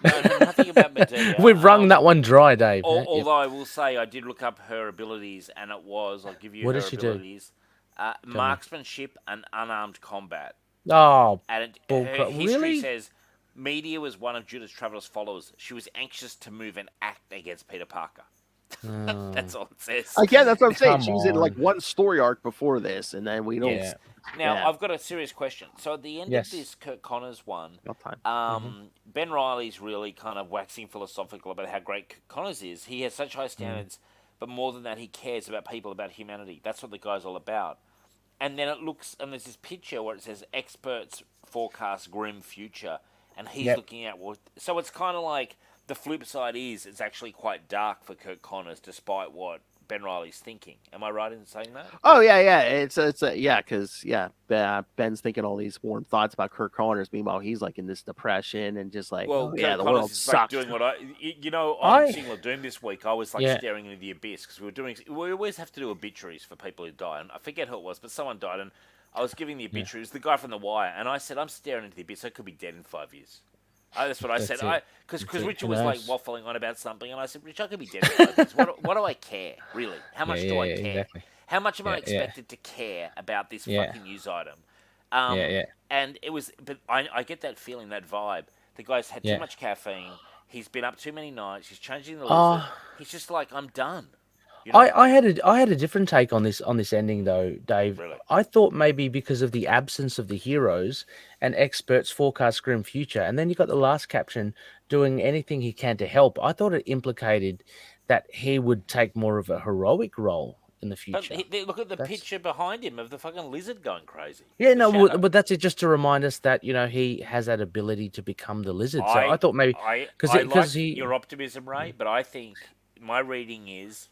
No, nothing about Medea. We've wrung that one dry, Dave. Yep. Although I will say I did look up her abilities, and I'll give you What her does she do? abilities: Tell me. marksmanship and unarmed combat. Oh, And her history really? says Medea was one of Judas Traveler's followers. She was anxious to move and act against Peter Parker. That's all it says. Again, that's what I'm saying. Come She was in like on. one story arc before this, and then we don't. Yeah. Now, Yeah. I've got a serious question. So at the end Yes. of this Kurt Connors one, Got time. Ben Riley's really kind of waxing philosophical about how great Kurt Connors is. He has such high standards, but more than that, he cares about people, about humanity. That's what the guy's all about. And then and there's this picture where it says experts forecast grim future, and he's looking at so it's kind of like the flip side is it's actually quite dark for Kurt Connors, despite what Ben Riley's thinking. Am I right in saying that? Oh yeah. It's because Ben's thinking all these warm thoughts about Kirk Connors. Meanwhile, he's like in this depression and just like, Well, the Kurt world Connors is like sucks. doing what on Single Doom this week, I was like Yeah. staring into the abyss because we always have to do obituaries for people who die, and I forget who it was, but someone died, and I was giving the obituaries, the guy from The Wire, and I said, I'm staring into the abyss, I could be dead in 5 years. That's what I said. Because Richard was like waffling on about something, and I said, Rich, I could be dead in 5 years. What do I care, really? How much do I care? Exactly. How much am I expected to care about this fucking news item? And it was, but I get that feeling, that vibe. The guy's had too much caffeine. He's been up too many nights. He's changing the lizard. He's just like, I'm done. You know? I had a different take on this ending though, Dave. Really? I thought maybe because of the absence of the heroes and experts forecast grim future, and then you got the last caption doing anything he can to help. I thought it implicated that he would take more of a heroic role in the future. But look at the picture behind him of the fucking lizard going crazy. Yeah, no, but that's it. Just to remind us that he has that ability to become the lizard. So I thought maybe because your optimism, Ray, but I think my reading is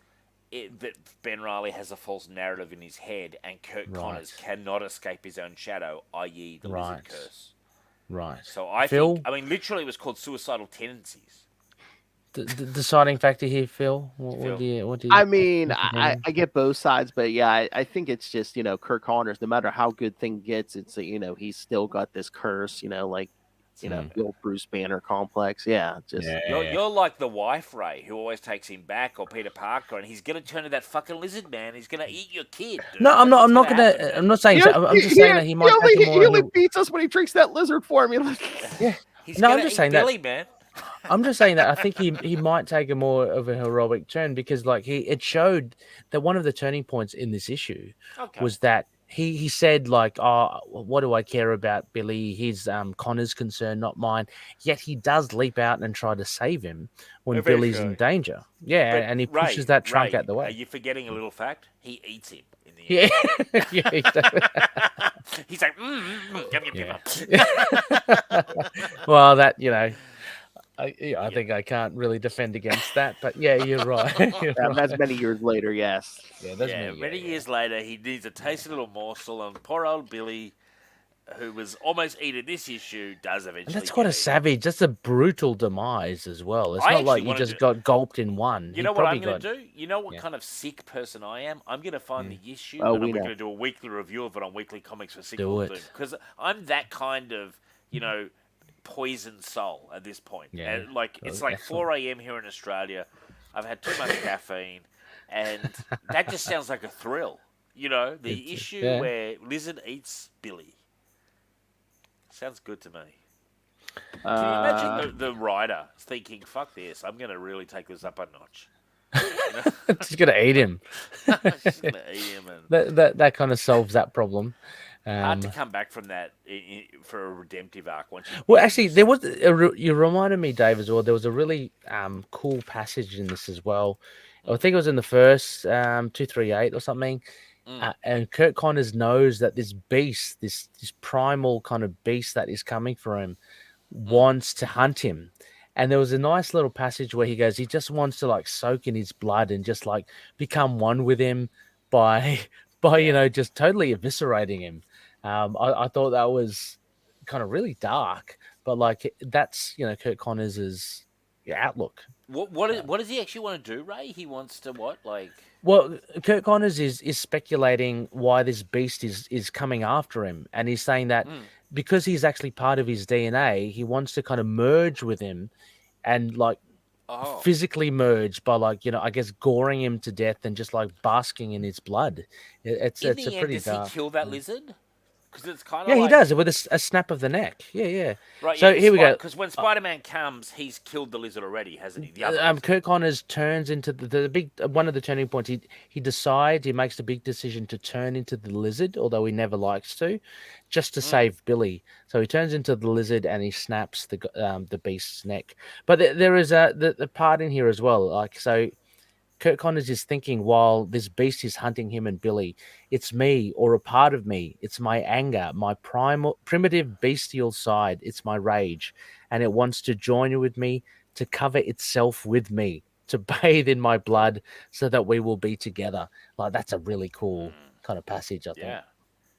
that Ben Riley has a false narrative in his head, and Kurt Connors cannot escape his own shadow, i.e., the lizard curse. Right. So I think, literally, it was called suicidal tendencies. The deciding factor here, Phil. What do you? I mean, I get both sides, but yeah, I think it's just Kurt Connors. No matter how good thing gets, it's he's still got this curse. The old Bruce Banner complex. Yeah, You're like the wife, Ray, who always takes him back, or Peter Parker, and he's gonna turn to that fucking lizard man. He's gonna eat your kid. Dude. No, I'm not gonna. I'm not saying. I'm just saying that he might. He only beats us when he drinks that lizard formula. Yeah. I'm just saying Billy, man. I'm just saying that I think he might take a more of a heroic turn because it showed that one of the turning points in this issue was that he said like, oh, what do I care about Billy? His Connor's concern, not mine. Yet he does leap out and try to save him when Billy's in danger. Yeah, and he pushes that trunk out the way. Are you forgetting a little fact? He eats him in the end. Yeah. He's like, yum. Well, that I think I can't really defend against that, but yeah, you're right. That's many years later, yes. Yeah, many years later, he needs a tasty little morsel, and poor old Billy, who was almost eating this issue, does eventually. And that's quite a savage. That's a brutal demise as well. It's not like you just got gulped in one. You know what I'm going to do? You know what kind of sick person I am? I'm going to find the issue, and I'm going to do a weekly review of it on Weekly Comics for Single Doom, because I'm that kind of poison soul at this point. Yeah, and it's like 4 a.m. here in Australia. I've had too much caffeine, and that just sounds like a thrill. The issue where Lizard eats Billy sounds good to me. Can you imagine the writer thinking, "Fuck this! I'm going to really take this up a notch." Just gonna eat him. Just gonna eat him, and that kind of solves that problem. Hard to come back from that for a redemptive arc. Actually, there was you reminded me, Dave, as well. There was a really cool passage in this as well. I think it was in the first 238 or something. And Kurt Connors knows that this beast, this primal kind of beast that is coming for him, wants to hunt him. And there was a nice little passage where he goes, he just wants to soak in his blood and just become one with him by just totally eviscerating him. I thought that was kind of really dark, but that's Kurt Connors' outlook. What does he actually want to do, Ray? He wants to what? Well, Kurt Connors is speculating why this beast is coming after him, and he's saying that because he's actually part of his DNA, he wants to kind of merge with him and like Oh, physically merge by like I guess goring him to death and just like basking in his blood. in It's a the end, pretty does he dark. kill that lizard? Because it's kind Yeah, of he like does it with a snap of the neck. Yeah, yeah. right, yeah. So here we go. Because when Spider-Man comes, he's killed the lizard already, hasn't he? The other lizard. Kirk Connors turns into the big one of the turning points. He decides he makes the big decision to turn into the lizard, although he never likes to, just to Mm. save Billy. So he turns into the lizard and he snaps the beast's neck. But there is the part in here as well. Like so, Kirk Connors is thinking while this beast is hunting him and Billy, it's me or a part of me. It's my anger, my primitive bestial side. It's my rage, and it wants to join with me, to cover itself with me, to bathe in my blood, so that we will be together. Like that's a really cool kind of passage, I think. Yeah,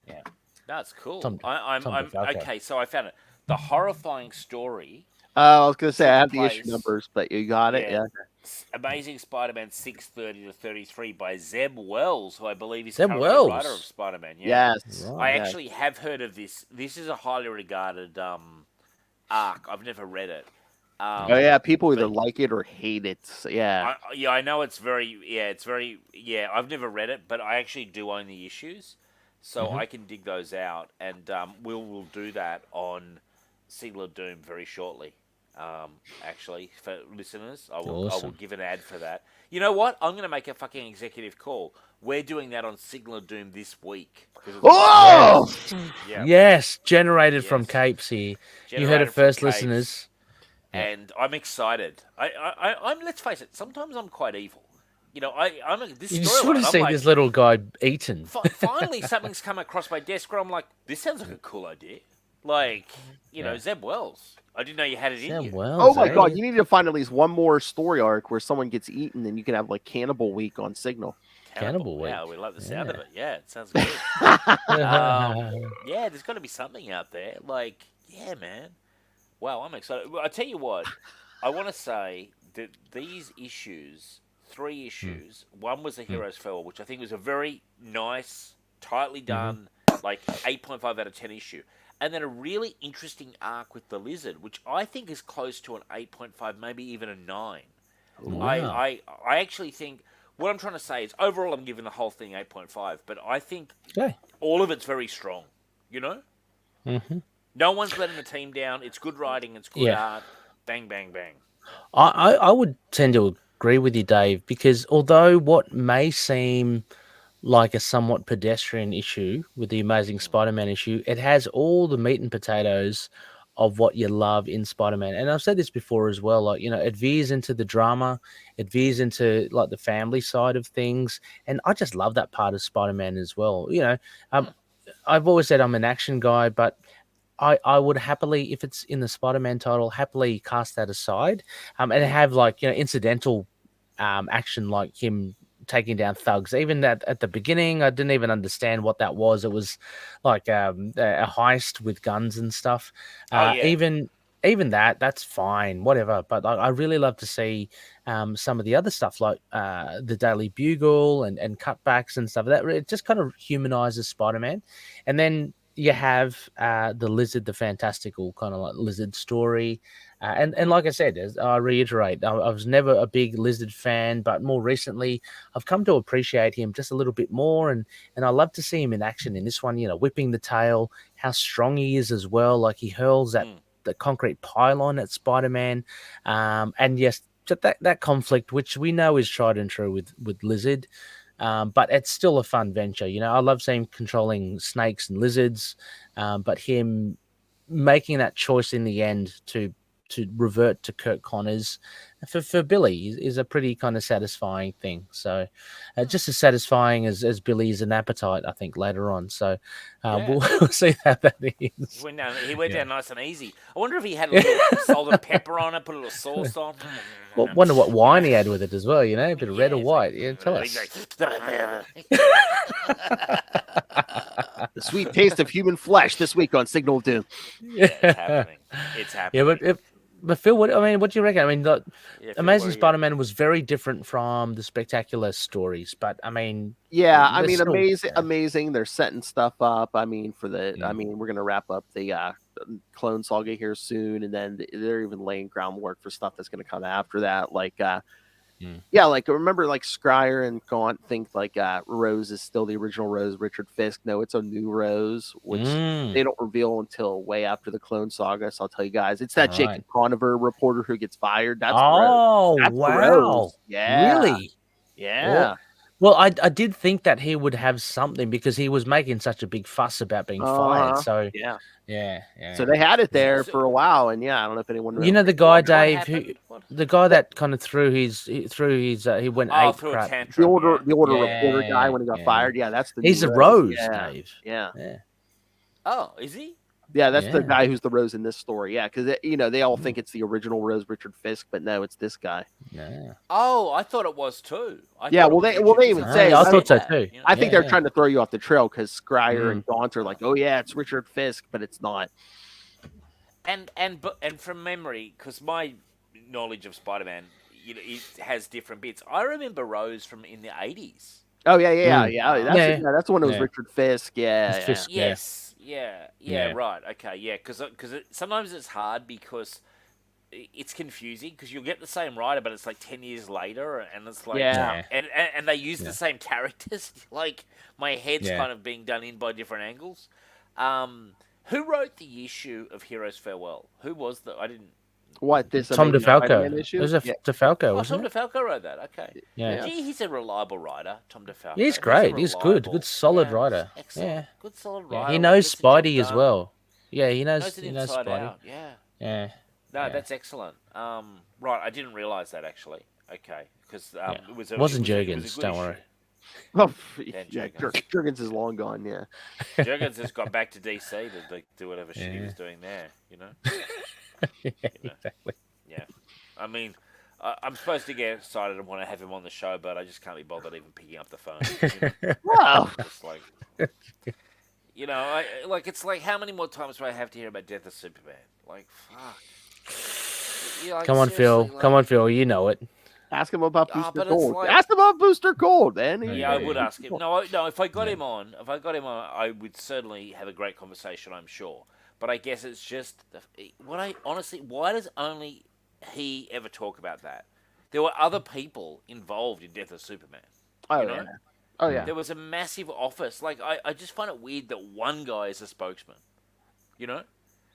Yeah, that's cool. Tom, Tom I'm DeFalco. okay. So I found it. The horrifying story I was gonna say I took have the issue place. numbers, but you got it. Yeah, Yeah. Amazing Spider-Man 630 to 33 by Zeb Wells, who I believe is Zeb currently the writer of Wells. Spider-Man. Yeah, Yes. Right. I Yes. actually have heard of this. This is a highly regarded arc. I've never read it. Oh yeah, people either but- like it or hate it. So, yeah. I know it's very. Yeah. I've never read it, but I actually do own the issues, so I can dig those out, and we'll do that on Signal of Doom very shortly. Actually, for listeners, I will Awesome. give an ad for that. You know what? I'm going to make a fucking executive call. We're doing that on Signal of Doom this week. 'Cause of the Oh! Yeah. Yes, generated from Yes. Capes here. You heard Generated it from first, Capes. listeners. Yeah. And I'm excited. I'm. Let's face it. Sometimes I'm quite evil. You know, this You just want storyline. to I'm see like, this little guy eaten. finally something's come across my desk where I'm like, this sounds like a cool idea. Like, you know, Zeb Wells. I didn't know you had it in Sam you. Wells, Oh my eh? god, you need to find at least one more story arc where someone gets eaten and you can have like Cannibal Week on Signal. Cannibal Week. Yeah, we love the sound of Yeah. it. Yeah, it sounds good. Yeah, there's got to be something out there. Like, yeah, man. Wow, I'm excited. Well, I tell you what, I want to say that these issues, 3 issues, one was the Heroes Fell, which I think was a very nice, tightly done, like 8.5 out of 10 issue. And then a really interesting arc with the Lizard, which I think is close to an 8.5, maybe even a 9. Wow. I actually think what I'm trying to say is overall I'm giving the whole thing 8.5, but I think Okay. all of it's very strong. You know, Mm-hmm. no one's letting the team down. It's good writing. It's good Yeah. art. Bang, bang, bang. I would tend to agree with you, Dave, because although what may seem like a somewhat pedestrian issue with the Amazing Spider-Man issue, it has all the meat and potatoes of what you love in Spider-Man. And I've said this before as well, like, it veers into the drama, it veers into like the family side of things. And I just love that part of Spider-Man as well. I've always said I'm an action guy, but I would happily, if it's in the Spider-Man title, happily cast that aside, and have like incidental action like him taking down thugs. Even that at the beginning, I didn't even understand what that was. It was like a heist with guns and stuff. Oh, yeah. Even that's fine, whatever. But I really love to see some of the other stuff like the Daily Bugle and cutbacks and stuff. That it just kind of humanizes Spider-Man, and then you have the Lizard, the fantastical kind of like Lizard story. And like I said, as I reiterate, I was never a big Lizard fan, but more recently I've come to appreciate him just a little bit more. And I love to see him in action in this one, whipping the tail, how strong he is as well. Like he hurls the concrete pylon at Spider-Man. And yes, that conflict, which we know is tried and true with Lizard. But it's still a fun venture. I love seeing him controlling snakes and lizards, but him making that choice in the end to revert to Kirk Connors for Billy is a pretty kind of satisfying thing. So just as satisfying as Billy is an appetite, I think, later on. So we'll see how that is. He went down nice and easy. I wonder if he had a little salt and pepper on it, put a little sauce on. Well, wonder what wine he had with it as well, a bit of red or white. Tell us. The sweet taste of human flesh this week on Signal of Doom. Yeah, it's happening. It's happening. Yeah, but Phil, what do you reckon? I mean, Phil, Amazing what are you- Spider-Man was very different from the Spectacular stories, but I mean, Yeah, they're still- amazing. They're setting stuff up. I mean, we're gonna wrap up the Clone Saga here soon, and then they're even laying groundwork for stuff that's going to come after that. Like, yeah, like remember, like Scryer and Gaunt think like Rose is still the original Rose. Richard Fisk, no, it's a new Rose, which they don't reveal until way after the Clone Saga. So I'll tell you guys, it's that Jacob Conover reporter who gets fired. That's the Rose. That's the Rose. Yeah, really? yeah. Well, I did think that he would have something because he was making such a big fuss about being fired. So yeah. So they had it there for a while, and I don't know if anyone. You know the guy, Dave, the guy that kind of threw his he went ape crap. The order reporter guy when he got fired. Yeah, that's the. He's a Rose, Dave. Yeah. Oh, is he? Yeah, that's the guy who's the Rose in this story. Yeah, because they all think it's the original Rose, Richard Fisk, but no, it's this guy. Yeah. Oh, I thought it was too. They even say. I thought so too. I think they're trying to throw you off the trail because Scryer and Gaunt are like, oh yeah, it's Richard Fisk, but it's not. And from memory, because my knowledge of Spider-Man, it has different bits. I remember Rose from in the 80s. Oh yeah. That's the one that was Richard Fisk. Fisk, yes. Yeah, right. Okay, yeah, because sometimes it's hard because it's confusing because you'll get the same writer, but it's like 10 years later, and it's like and they use the same characters. Like my head's kind of being done in by different angles. Who wrote the issue of Heroes Farewell? Who was I didn't. What this? Tom DeFalco. It was DeFalco. Oh, Tom DeFalco wrote that. Okay. Yeah. Gee, he's a reliable writer, Tom DeFalco. He's great. He's good. Good, solid writer. Excellent. Yeah. Good, solid writer. He knows Spidey as well. Yeah, he knows Inside Spidey. Out. Yeah. No, that's excellent. Right, I didn't realize that actually. Okay, because it wasn't Jurgens. Don't worry. Oh, yeah, Jurgens is long gone. Yeah, Jurgens has got back to DC to do whatever shit he was doing there. Exactly. Yeah, I mean, I'm supposed to get excited and want to have him on the show, but I just can't be bothered even picking up the phone. Wow. It's like, it's like how many more times do I have to hear about Death of Superman? Like, fuck. Come on, Phil. Come on, Phil. You know it. Ask him about Booster Gold. Ask him about Booster Gold, man. Yeah, I would ask him. No. If I got him on, I would certainly have a great conversation. I'm sure. But I guess it's just why does only he ever talk about that? There were other people involved in Death of Superman. Oh yeah. There was a massive office. Like I just find it weird that one guy is a spokesman.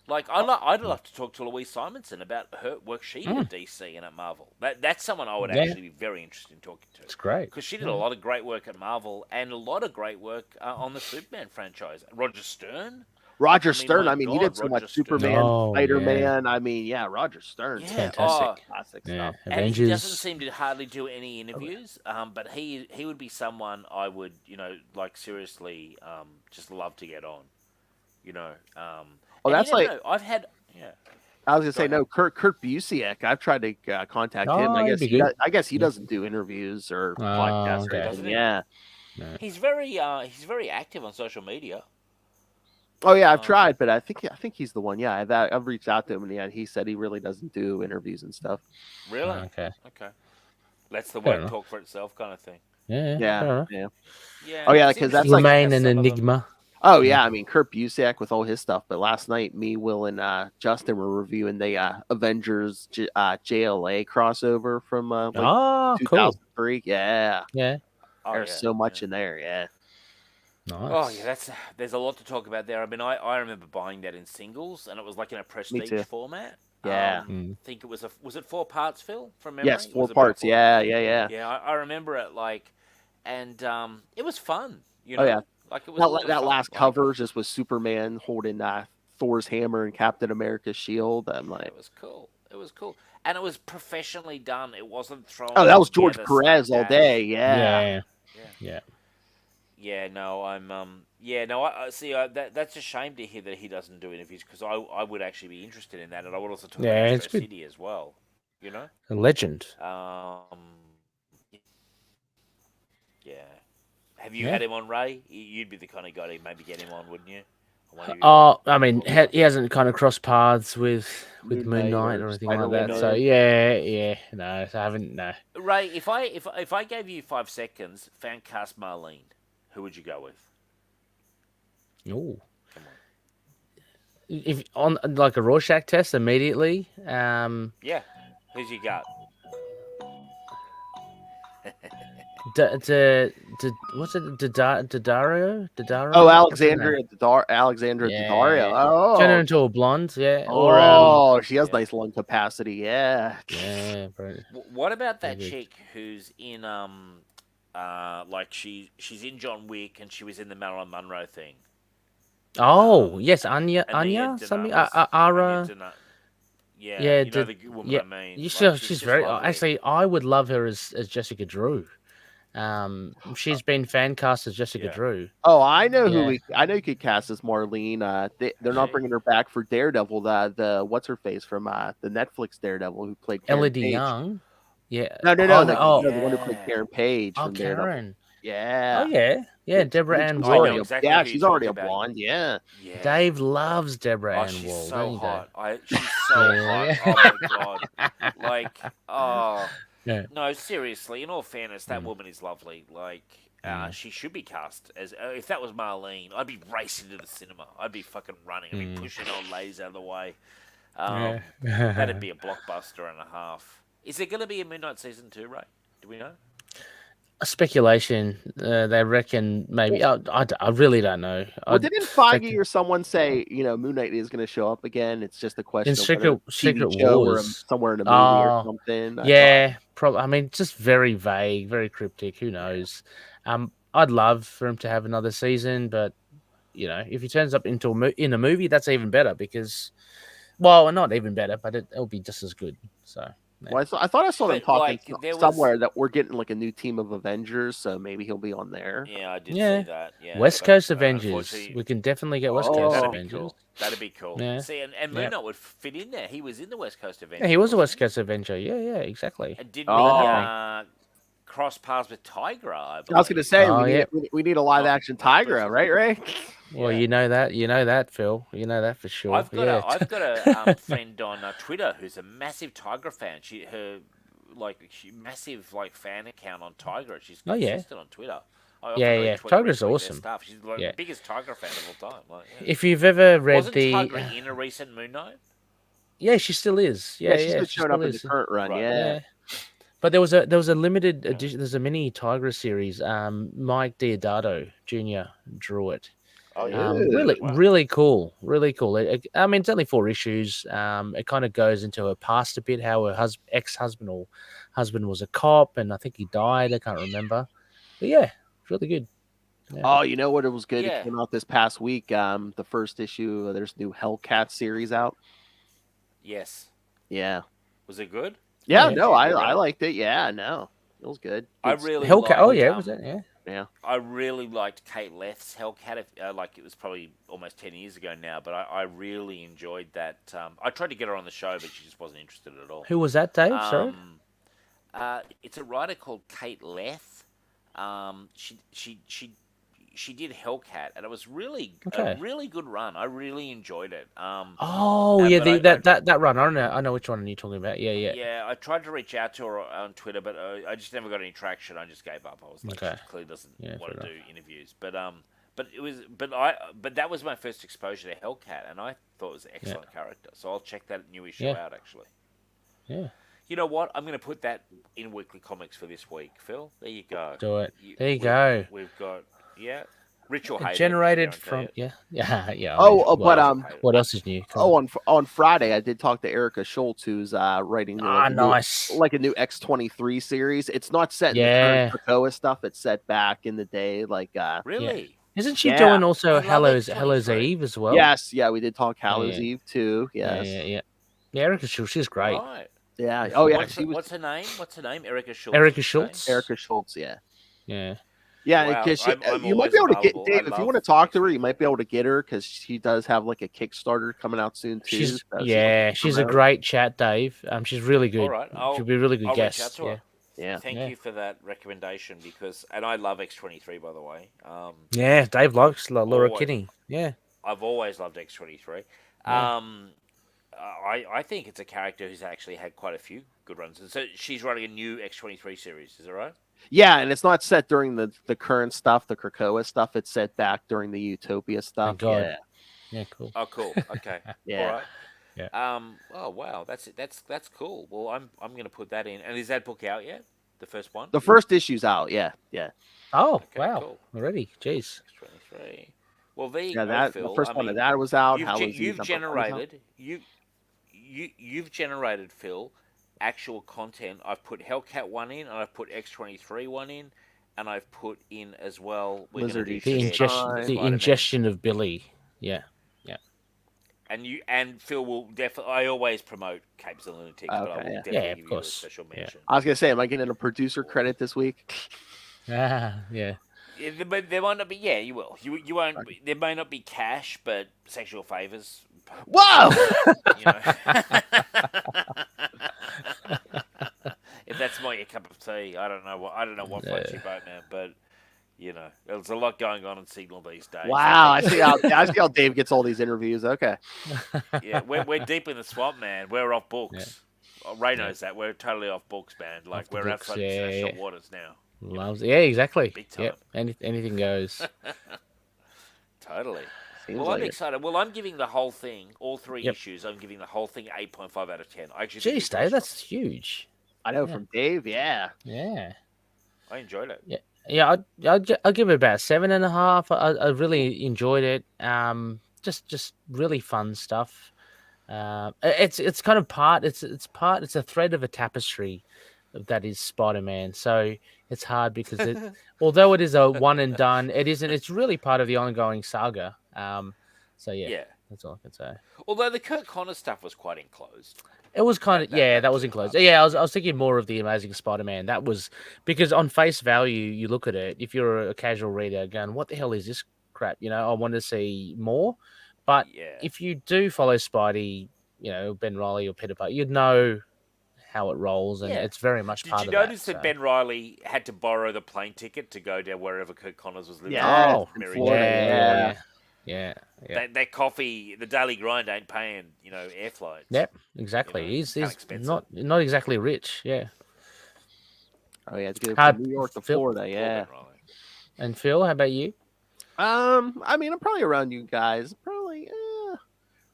Like I'd love to talk to Louise Simonson about her work she did at DC and at Marvel. That's someone I would actually be very interested in talking to. It's great because she did a lot of great work at Marvel and a lot of great work on the Superman franchise. Roger Stern. I mean, he did so much Superman, Spider-Man. Yeah. I mean, Roger Stern. It's fantastic. Classic stuff. And he doesn't seem to hardly do any interviews, but he would be someone I would, seriously just love to get on. That's like... I've had... I was going to say, no, Kurt Busiek. I've tried to contact him. I guess he doesn't do interviews or podcasts or anything. Yeah. He's very active on social media. Oh yeah, I've tried, but I think he's the one. Yeah, I've reached out to him, and he said he really doesn't do interviews and stuff. Really? Okay. Let's the word talk for itself, kind of thing. Yeah. Oh yeah, because that's remain an enigma. Oh yeah, I mean Kurt Busiek with all his stuff. But last night, me, Will, and Justin were reviewing the Avengers JLA crossover from 2003. Cool. Yeah. There's so much in there. Yeah. Nice. Oh yeah, there's a lot to talk about there. I mean, I remember buying that in singles, and it was like in a prestige format. Yeah, I think it was it 4 parts, Phil? From memory, yes, 4 parts. Yeah. Yeah, I remember it and it was fun. Oh yeah, like it was that last cover just was Superman holding Thor's hammer and Captain America's shield. I'm like, it was cool. And it was professionally done. It wasn't thrown. Oh, that was George Perez all day. Yeah. Yeah, no, I see. That's a shame to hear that he doesn't do interviews because I would actually be interested in that, and I would also talk about Astro City as well. A legend. Yeah. Have you had him on, Ray? You'd be the kind of guy to maybe get him on, wouldn't you? I mean, he hasn't kind of crossed paths with Moon Knight or anything like that. So no, I haven't. No. Ray, if I gave you 5 seconds, fan cast Marlene, who would you go with? Oh. Come if on like a Rorschach test immediately. Yeah. Who's you got? What's it? Daddario? Oh, What's her name? Alexandra Daddario. Yeah, turn her Oh, into a blonde. Yeah, or oh, she has Yeah. nice lung capacity. Yeah. yeah, bro. What about Very that good. chick who's in like she's in John Wick and she was in the Marilyn Monroe thing. Oh yes, Anya, Ania something. Anya Ara. Yeah, Yeah, you know the woman yeah. I mean. You Like she's she's very. lovely. Actually, I would love her as Jessica Drew. She's been fan cast as Jessica Yeah. Drew. Oh, I know Yeah, I know you could cast as Marlene. They're not She? bringing her back for Daredevil. The what's her face from the Netflix Daredevil who played Karen Elodie Page. Young. Yeah. No, no, Oh no, no. Oh the one who played yeah. Karen Page Oh from Daredevil. Karen. Oh Yeah, yeah. Yeah. Deborah Ann she's I know already Wall. exactly who you're she's already talking a about. blonde. Yeah. Yeah. Dave loves Deborah Oh, Ann she's Wall, so don't you, Dave? hot. She's so hot. Oh my god. Like, oh Yeah. no, seriously. In all fairness, that Mm, woman is lovely. Like, mm, she should be cast as. If that was Marlene, I'd be racing to the cinema. I'd be fucking running. I'd be mm. pushing old ladies out of the way. Yeah. That'd be a blockbuster and a half. Is there going to be a Moon Knight season 2, Ray? Do we know? Speculation. They reckon maybe. I really don't know. Well, didn't Feige or someone say, Moon Knight is going to show up again? It's just a In question of whether Secret it's a TV show or Wars. somewhere in a movie or Oh, something. I thought, yeah. Probably. I mean, just very vague, very cryptic. Who knows? I'd love for him to have another season, but if he turns up in a movie, that's even better because, well, not even better, but it'll be just as good. So. Yeah. well, I thought I saw them But talking like there was. somewhere that we're getting like a new team of Avengers, so maybe he'll be on there. Yeah, I did Yeah. see that. Yeah, West but Coast Avengers. unfortunately, We can definitely get West Oh, Coast that'd be Avengers. cool. That'd be cool. Yeah. See, and Yeah. Moon Knight would fit in there. He was in the West Coast Yeah, Avengers. he was a wasn't West Coast Avenger. Yeah, exactly. And didn't Oh. he cross paths with Tigra? I I was going to believe? say Oh, we need a live Not- action not Tigra, Netflix. right, Ray? Well, Yeah. you know that, Phil. You know that for sure. I've got yeah. I've got a friend on Twitter who's a massive Tigra fan. Her massive fan account on Tigra. She's Oh, yeah. consistent on Twitter. I often Yeah. retweet Tigra's their awesome. Stuff. She's like Yeah. the biggest Tigra fan of all time. Like, yeah. If you've ever read Wasn't the, Tigra in a recent Moon Knight? yeah, she still is. Yeah, She's been she showing up still in the is. current run. Right. Yeah. But there was a limited edition. There's a mini Tigra series. Mike Deodato Jr. drew it. Oh yeah. Really, Wow. really cool. Really cool. I mean, it's only 4 issues. It kind of goes into her past a bit, how her ex-husband or husband was a cop, and I think he died. I can't remember. But yeah, it's really good. Yeah. Oh, you know what? It was good. Yeah. It came out this past week. The first issue. There's new Hellcat series out. Yes. Yeah. Was it good? Yeah. Yeah. No, I liked it. Yeah. No, it was good. I It's- really Hellcat. liked, Oh yeah, was that? Yeah. Yeah. I really liked Kate Leth's Hellcat. It was probably almost 10 years ago now, but I really enjoyed that. I tried to get her on the show, but she just wasn't interested at all. Who was that, Dave? Sorry. It's a writer called Kate Leth. She did Hellcat, and it was really Okay. a really good run. I really enjoyed it. Oh yeah, but that run. I know which one you're talking about. Yeah. Yeah, I tried to reach out to her on Twitter, but I just never got any traction. I just gave up. I was like, Okay. she clearly doesn't Yeah, want to fair do interviews. But that was my first exposure to Hellcat, and I thought it was an excellent character. So I'll check that new issue out. Actually, Yeah. you know what? I'm going to put that in Weekly Comics for this week, Phil. There you go. Do it. There you go. We've got Rich or hate it, Generated guarantee from it. yeah. But what else is new? Come on. on Friday I did talk to Erica Schultz, who's writing Nice. a new X-23 series. It's not set in the current Krakoa stuff. It's set back in the day, Really? Isn't she Yeah. doing also I love Hallow's X23. Eve as well? Yes, yeah, we did talk Hallows Yeah. Eve too. Yeah, Yes, yeah. Erica Schultz, she's great. Right. yeah. Oh yeah, What's her name? What's her name? Erica Schultz. Erica did you say? Schultz. Erica Schultz. Yeah. Yeah. Yeah, Wow, because I'm you might always be able to get available. Dave I if you love want to talk to her. You might be able to get her because she does have like a Kickstarter coming out soon too. She's so she's a great chat, Dave. She's really good. All right, She'll be a really good I'll reach out guest. to her. Yeah. Thank Yeah. you for that recommendation and I love X23 by the way. Yeah, Dave likes Laura Always. Kinney. Yeah. I've always loved X23. Yeah. I think it's a character who's actually had quite a few good runs. And so she's writing a new X23 series, is that right? Yeah, and it's not set during the current stuff, the Krakoa stuff. It's set back during the Utopia stuff. God. Yeah. Yeah, cool. Oh, cool. Okay. Yeah. All right. Yeah. Oh wow, that's it. That's cool. Well, I'm gonna put that in. And is that book out yet? The first one. The first issue's out. Yeah. Yeah. Oh, Okay. wow. Cool. Already. Jeez. 23. Well, there you Yeah. go, The Phil. first I one of mean, that was out. you've number 1 was out. generated you've generated, Phil, actual content. I've put Hellcat one in, and I've put X-23 one in, and I've put in as well. We're going to Lizard do The Eater Shed, Spine. the Spider-Man. ingestion of Billy. Yeah. Yeah. And Phil will definitely. I always promote Capes and Lunatics, but I Okay, will yeah. definitely Yeah, of give you a course. special Yeah. mention. I was gonna say, am I getting a producer credit this week? Ah, yeah. Yeah, but there might not be. Yeah, you will. You won't. There may not be cash, but sexual favors. Whoa! You know. If that's not your cup of tea, I don't know what floats your boat, man. But you know, there's a lot going on in Signal these days. Wow, I see how Dave gets all these interviews. Okay. Yeah, we're deep in the swamp, man. We're off books. Ray knows that. We're totally off books, man. Like Off the we're books, outside international waters now. Loves it. Yeah, exactly. Big time. Yep. Anything goes. Totally. Seems Well, like I'm it. excited. Well, I'm giving the whole thing, all three Yep. issues, I'm giving the whole thing 8.5 out of 10. I actually think Jeez, it's very Dave, that's strong. huge. I know Yeah. from Dave. Yeah. Yeah. I enjoyed it. Yeah, I'll give it about 7.5. I really enjoyed it. Just really fun stuff. It's kind of it's a thread of a tapestry that is Spider-Man. So it's hard because although it is a one and done, it isn't. It's really part of the ongoing saga. So yeah, that's all I can say. Although the Kurt Connor stuff was quite enclosed. It was kind of that was did enclosed. bother Yeah, me. I was thinking more of the Amazing Spider-Man. That was because on face value, you look at it. If you're a casual reader, going, "What the hell is this crap?" You know, I want to see more. But Yeah. if you do follow Spidey, Ben Riley or Peter Parker, you'd know how it rolls, and Yeah. it's very much Did part you of notice that. that Ben Riley had to borrow the plane ticket to go down wherever Kurt Connors was living? Yeah, Oh, in Mary Florida. Jane. Yeah. That coffee, the daily grind ain't paying, air flights. Yep, exactly. You know, He's kinda expensive. not exactly rich. Yeah. Oh yeah, it's good How- from New York to Phil- Florida. Poor Yeah. Ben Riley. And Phil, how about you? I mean, I'm probably around you guys. Probably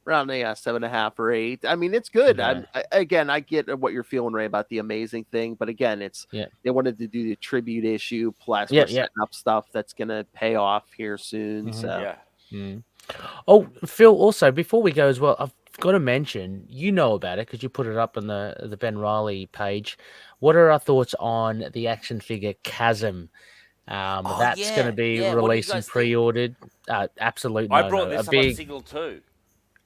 around a 7.5 or 8. I mean, it's good. Yeah. I get what you're feeling, Ray, about the amazing thing, but again, they wanted to do the tribute issue plus we're setting up stuff that's gonna pay off here soon. Mhm. So Yeah. Mm. Oh, Phil, also, before we go as well, I've got to mention, you know about it because you put it up on the Ben Riley page. What are our thoughts on the action figure Chasm? That's going to be yeah. What do you released and guys think? pre-ordered. Absolute I no. brought this A up on big, Signal too.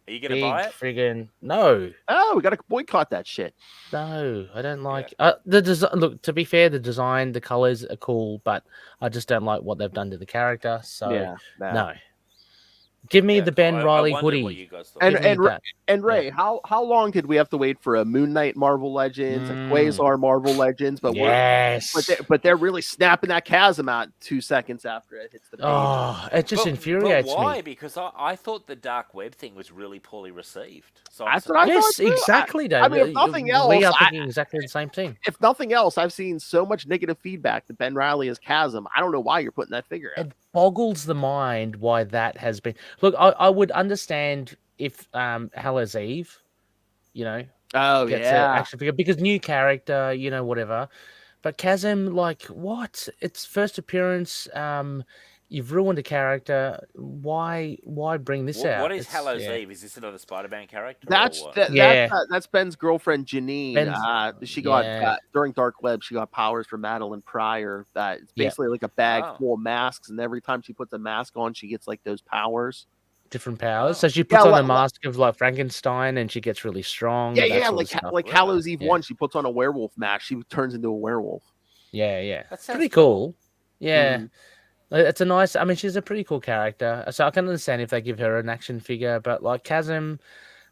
Are you going to big buy it? friggin' no. we gotta boycott that shit. No, I don't like the design. Look, to be fair, the design, the colors are cool, but I just don't like what they've done to the character. So no. Give me the Ben Riley I wondered hoodie. what you guys thought. Give me that. And Ray, how long did we have to wait for a Moon Knight Marvel Legends, a Quasar Marvel Legends? But but they're really snapping that Chasm out 2 seconds after it hits the page. Oh, it just infuriates but why? me. Because I thought the Dark Web thing was really poorly received. So That's what I thought. Yes, Too. exactly, Dave. I mean, if nothing else, we are thinking exactly the same thing. If nothing else, I've seen so much negative feedback that Ben Riley is Chasm. I don't know why you're putting that figure out. It boggles the mind why that has been. Look, I would understand if Hallows Eve, gets an action figure because new character, whatever. But Chasm, like, what? Its first appearance, you've ruined a character. Why bring this out? What is Hallows Eve? Is this another Spider-Man character? That's Ben's girlfriend Janine. She got during Dark Web. She got powers from Madeline Pryor. It's basically like a bag full of masks, and every time she puts a mask on, she gets like those powers. Different powers. So she puts on a mask of like Frankenstein, and she gets really strong. Like Hallows Eve 1, she puts on a werewolf mask. She turns into a werewolf. Yeah. That's pretty cool. Yeah. It's a nice. I mean, she's a pretty cool character. So I can understand if they give her an action figure, but like Chasm,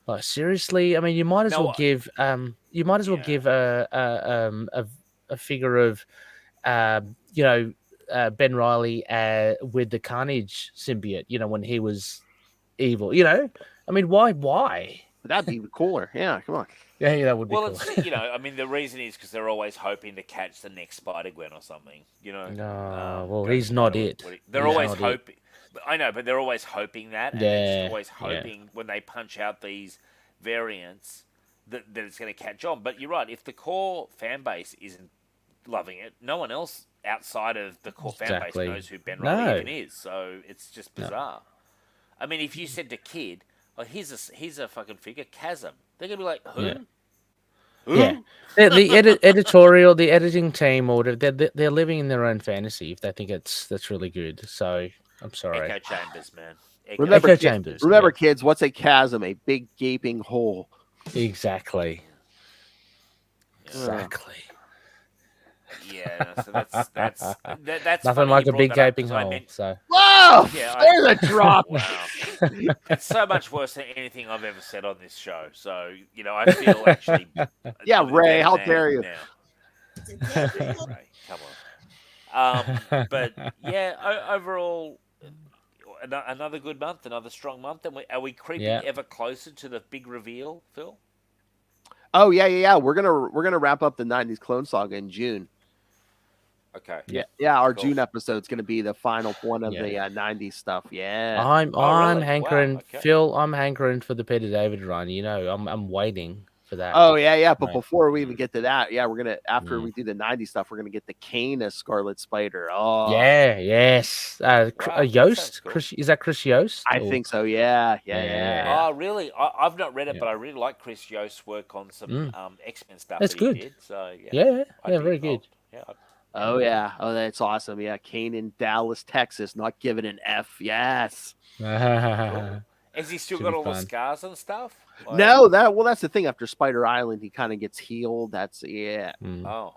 like seriously, I mean, you might as well give a figure of Ben Riley with the Carnage symbiote. When he was evil. I mean, why? That'd be cooler. Yeah, come on. Yeah, that would be cool. It's I mean, the reason is because they're always hoping to catch the next Spider-Gwen or something. No, well, he's not it. They're always hoping. I know, but they're always hoping that, and they're just always hoping when they punch out these variants that it's going to catch on. But you're right. If the core fan base isn't loving it, no one else outside of the core fan base knows who Ben Riley even is. So it's just bizarre. I mean, if you said to kid, "Oh, here's a fucking figure, Chasm," they're gonna be like, "Who?" Yeah. Who? Yeah, the editorial, the editing team, or they're living in their own fantasy if they think that's really good. So I'm sorry. Echo chambers, man. Remember, chambers. Remember, kids, what's a chasm? A big gaping hole. Exactly. Yeah, so that's nothing like a big gaping hole. So whoa, there's a drop. Wow, it's so much worse than anything I've ever said on this show. So I feel actually. Yeah, Ray, how dare you? Ray, come on. But yeah, overall, another good month, another strong month, and are we creeping ever closer to the big reveal, Phil? Oh yeah. We're gonna wrap up the '90s Clone Saga in June. Okay. Yeah. Our June episode's gonna be the final one of the '90s stuff. Yeah. I'm hankering, Phil. I'm hankering for the Peter David run. I'm waiting for that. Oh yeah. But before we even get to that, we're gonna after we do the '90s stuff, we're gonna get the Kane as Scarlet Spider. Oh yes. Yost. Cool. Is that Chris Yost? I think so. Yeah. Oh, really? I've not read it, but I really like Chris Yost's work on some X-Men stuff. That's good. He did, so very good. Yeah. Oh yeah. Oh, that's awesome. Yeah, Kane in Dallas, Texas, not giving an F. Yes. Cool. Has he still got all the scars and stuff? Like... No, that's the thing. After Spider Island, he kind of gets healed. That's Oh.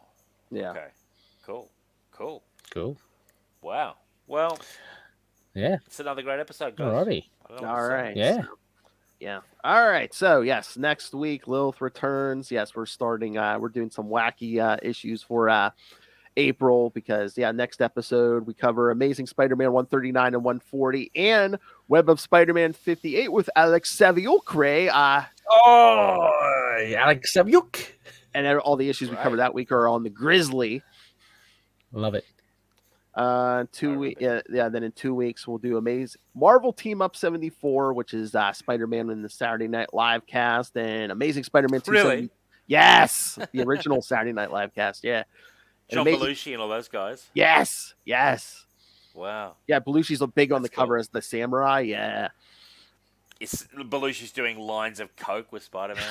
Yeah. Okay. Cool. Wow. Well. Yeah. It's another great episode, guys. Alrighty. All right. Yeah. Yeah. All right. So yes, next week Lilith returns. Yes, we're starting. We're doing some wacky issues for April because next episode we cover Amazing Spider-Man 139 and 140 and Web of Spider-Man 58 with Alex Saviukre. Alex Saviuk. And all the issues we cover that week are on the Grizzly. Love it. 2 weeks. Yeah. Then in 2 weeks we'll do Amazing Marvel Team Up 74, which is Spider-Man in the Saturday Night Live cast, and Amazing Spider-Man 270. Really? Yes, the original Saturday Night Live cast. Yeah. John Belushi and all those guys. Yes. Wow. Yeah, Belushi's big on the cover as the samurai. Yeah. Belushi's doing lines of coke with Spider-Man.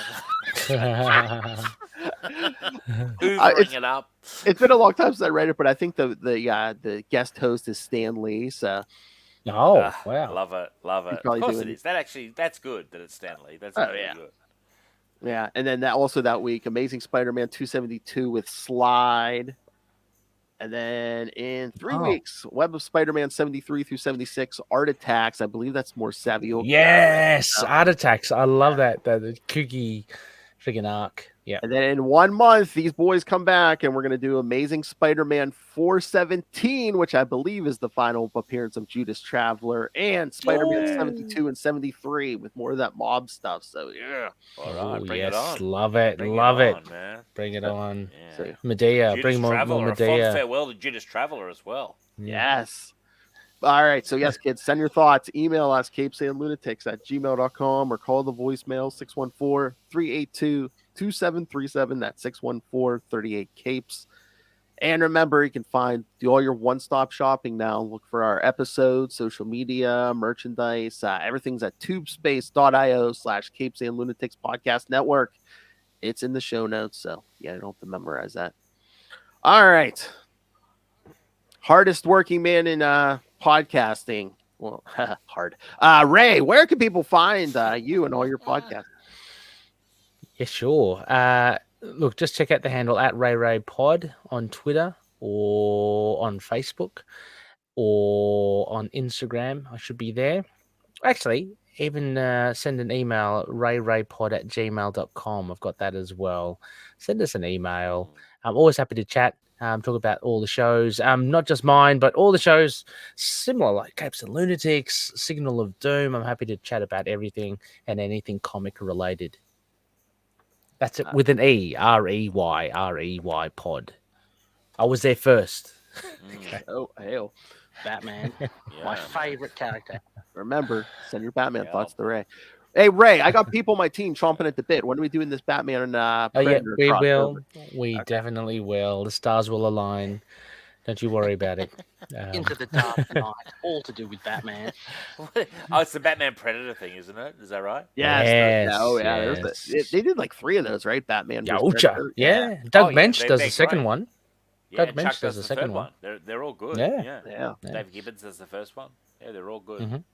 Hoovering it up. It's been a long time since I read it, but I think the guest host is Stan Lee. So. Wow. Love it. Of course it is. That's good that it's Stan Lee. That's really good. Yeah, and then that week, Amazing Spider-Man 272 with Slide. And then in 3 weeks, Web of Spider-Man 73 through 76, Art Attacks. I believe that's more Savio. Yes, Art Attacks. I love that. The kooky freaking arc. Yeah. And then in 1 month, these boys come back, and we're going to do Amazing Spider-Man 417, which I believe is the final appearance of Judas Traveler, and Spider-Man 72 and 73 with more of that mob stuff. So, yeah. All right, bring it on. Love it. Love it. Man. Bring it on. Yeah. So, Medea. Judas Bring more Traveler, Medea. A fond farewell to Judas Traveler as well. Yes. All right. So, yes, kids, send your thoughts. Email us, CapesandLunatics@gmail.com, or call the voicemail 614-382-2737. That's 614-38-CAPES. And remember, you can do all your one-stop shopping now. Look for our episodes, social media, merchandise. Everything's at tubespace.io/CapesandLunatics Podcast Network. It's in the show notes, so you don't have to memorize that. All right. Hardest working man in podcasting. Well, hard. Ray, where can people find you and all your podcasts? Yeah, sure. Look, just check out the handle at RayRayPod on Twitter or on Facebook or on Instagram. I should be there. Actually, even send an email, rayraypod@gmail.com. I've got that as well. Send us an email. I'm always happy to chat, talk about all the shows, not just mine, but all the shows similar, like Capes and Lunatics, Signal of Doom. I'm happy to chat about everything and anything comic related. That's it with an E, REY pod. I was there first. Oh, hell. Batman. My Yeah. favorite character. Remember, send your Batman Yeah. thoughts to Ray. Hey, Ray, I got people on my team chomping at the bit. When are we doing this Batman and Oh yeah, Predator we crossover? will. We Okay. definitely will. The stars will align. Don't you worry about it. Into the Dark Knight. All to do with Batman. Oh, it's the Batman Predator thing, isn't it? Is that right? Yes. Yes. Oh, yeah. There's Yes. they did like 3 of those, right? Batman versus Yowcha. Predator. Yeah. Doug Oh, yeah, Mensch does they're the second great. one. Yeah, Doug and Mensch Chuck does does the the second third one. They're all good. Yeah. Yeah. Yeah. Yeah. Dave Gibbons does the first one. Yeah, they're all good. Mhm.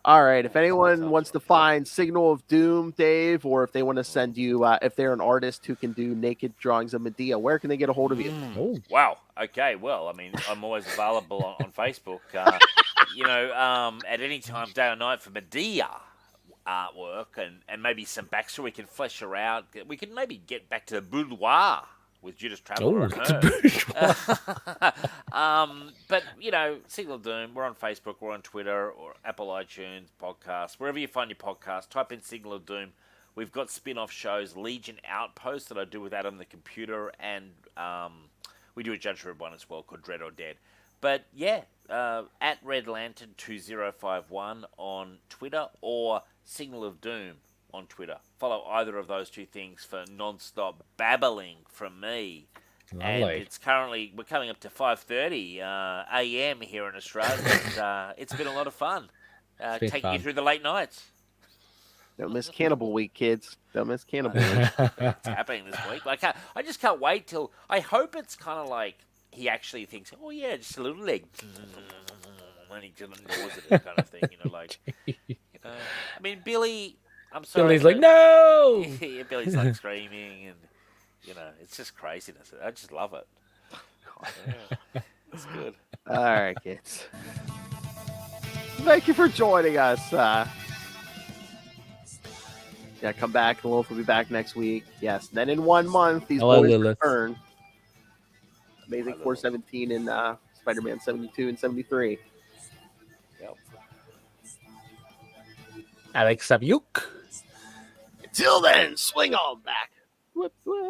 All right. If anyone Sounds wants to right. find Signal of Doom, Dave, or if they want to send you, if they're an artist who can do naked drawings of Medea, where can they get a hold of you? Oh. Wow. Okay. Well, I mean, I'm always available on Facebook. At any time, day or night, for Medea artwork and maybe some backstory. We can flesh her out. We can maybe get back to the boudoir with Judas Traveler Oh, and the her. But Signal of Doom. We're on Facebook. We're on Twitter or Apple iTunes podcasts. Wherever you find your podcast, type in Signal of Doom. We've got spin-off shows, Legion Outpost that I do with Adam the Computer, and we do a Judge Red one as well called Dread or Dead. But yeah, at Red Lantern 2051 on Twitter or Signal of Doom on Twitter. Follow either of those two things for non-stop babbling from me. And Lovely. we're coming up to 5:30 a.m. here in Australia. And, it's been a lot of fun been taking you fun. through the late nights. Don't miss Cannibal Week, kids. Don't miss Cannibal Week. It's happening this week. I just can't wait till. I hope it's kind of like he actually thinks, oh yeah, just a little leg, and he just ignores it, kind of thing. I mean, Billy. I'm sorry. Billy's like, no. Yeah, Billy's like screaming, and it's just craziness. I just love it. Yeah, it's good. All right, kids. Thank you for joining us. Come back. The Wolf will be back next week. Yes. Then in 1 month, these Hello, boys Lilith. return. Amazing Hello. 417 and Spider-Man 72 and 73. Yep. Alex Sabyuk. Until then, swing on back. Whoop, whoop.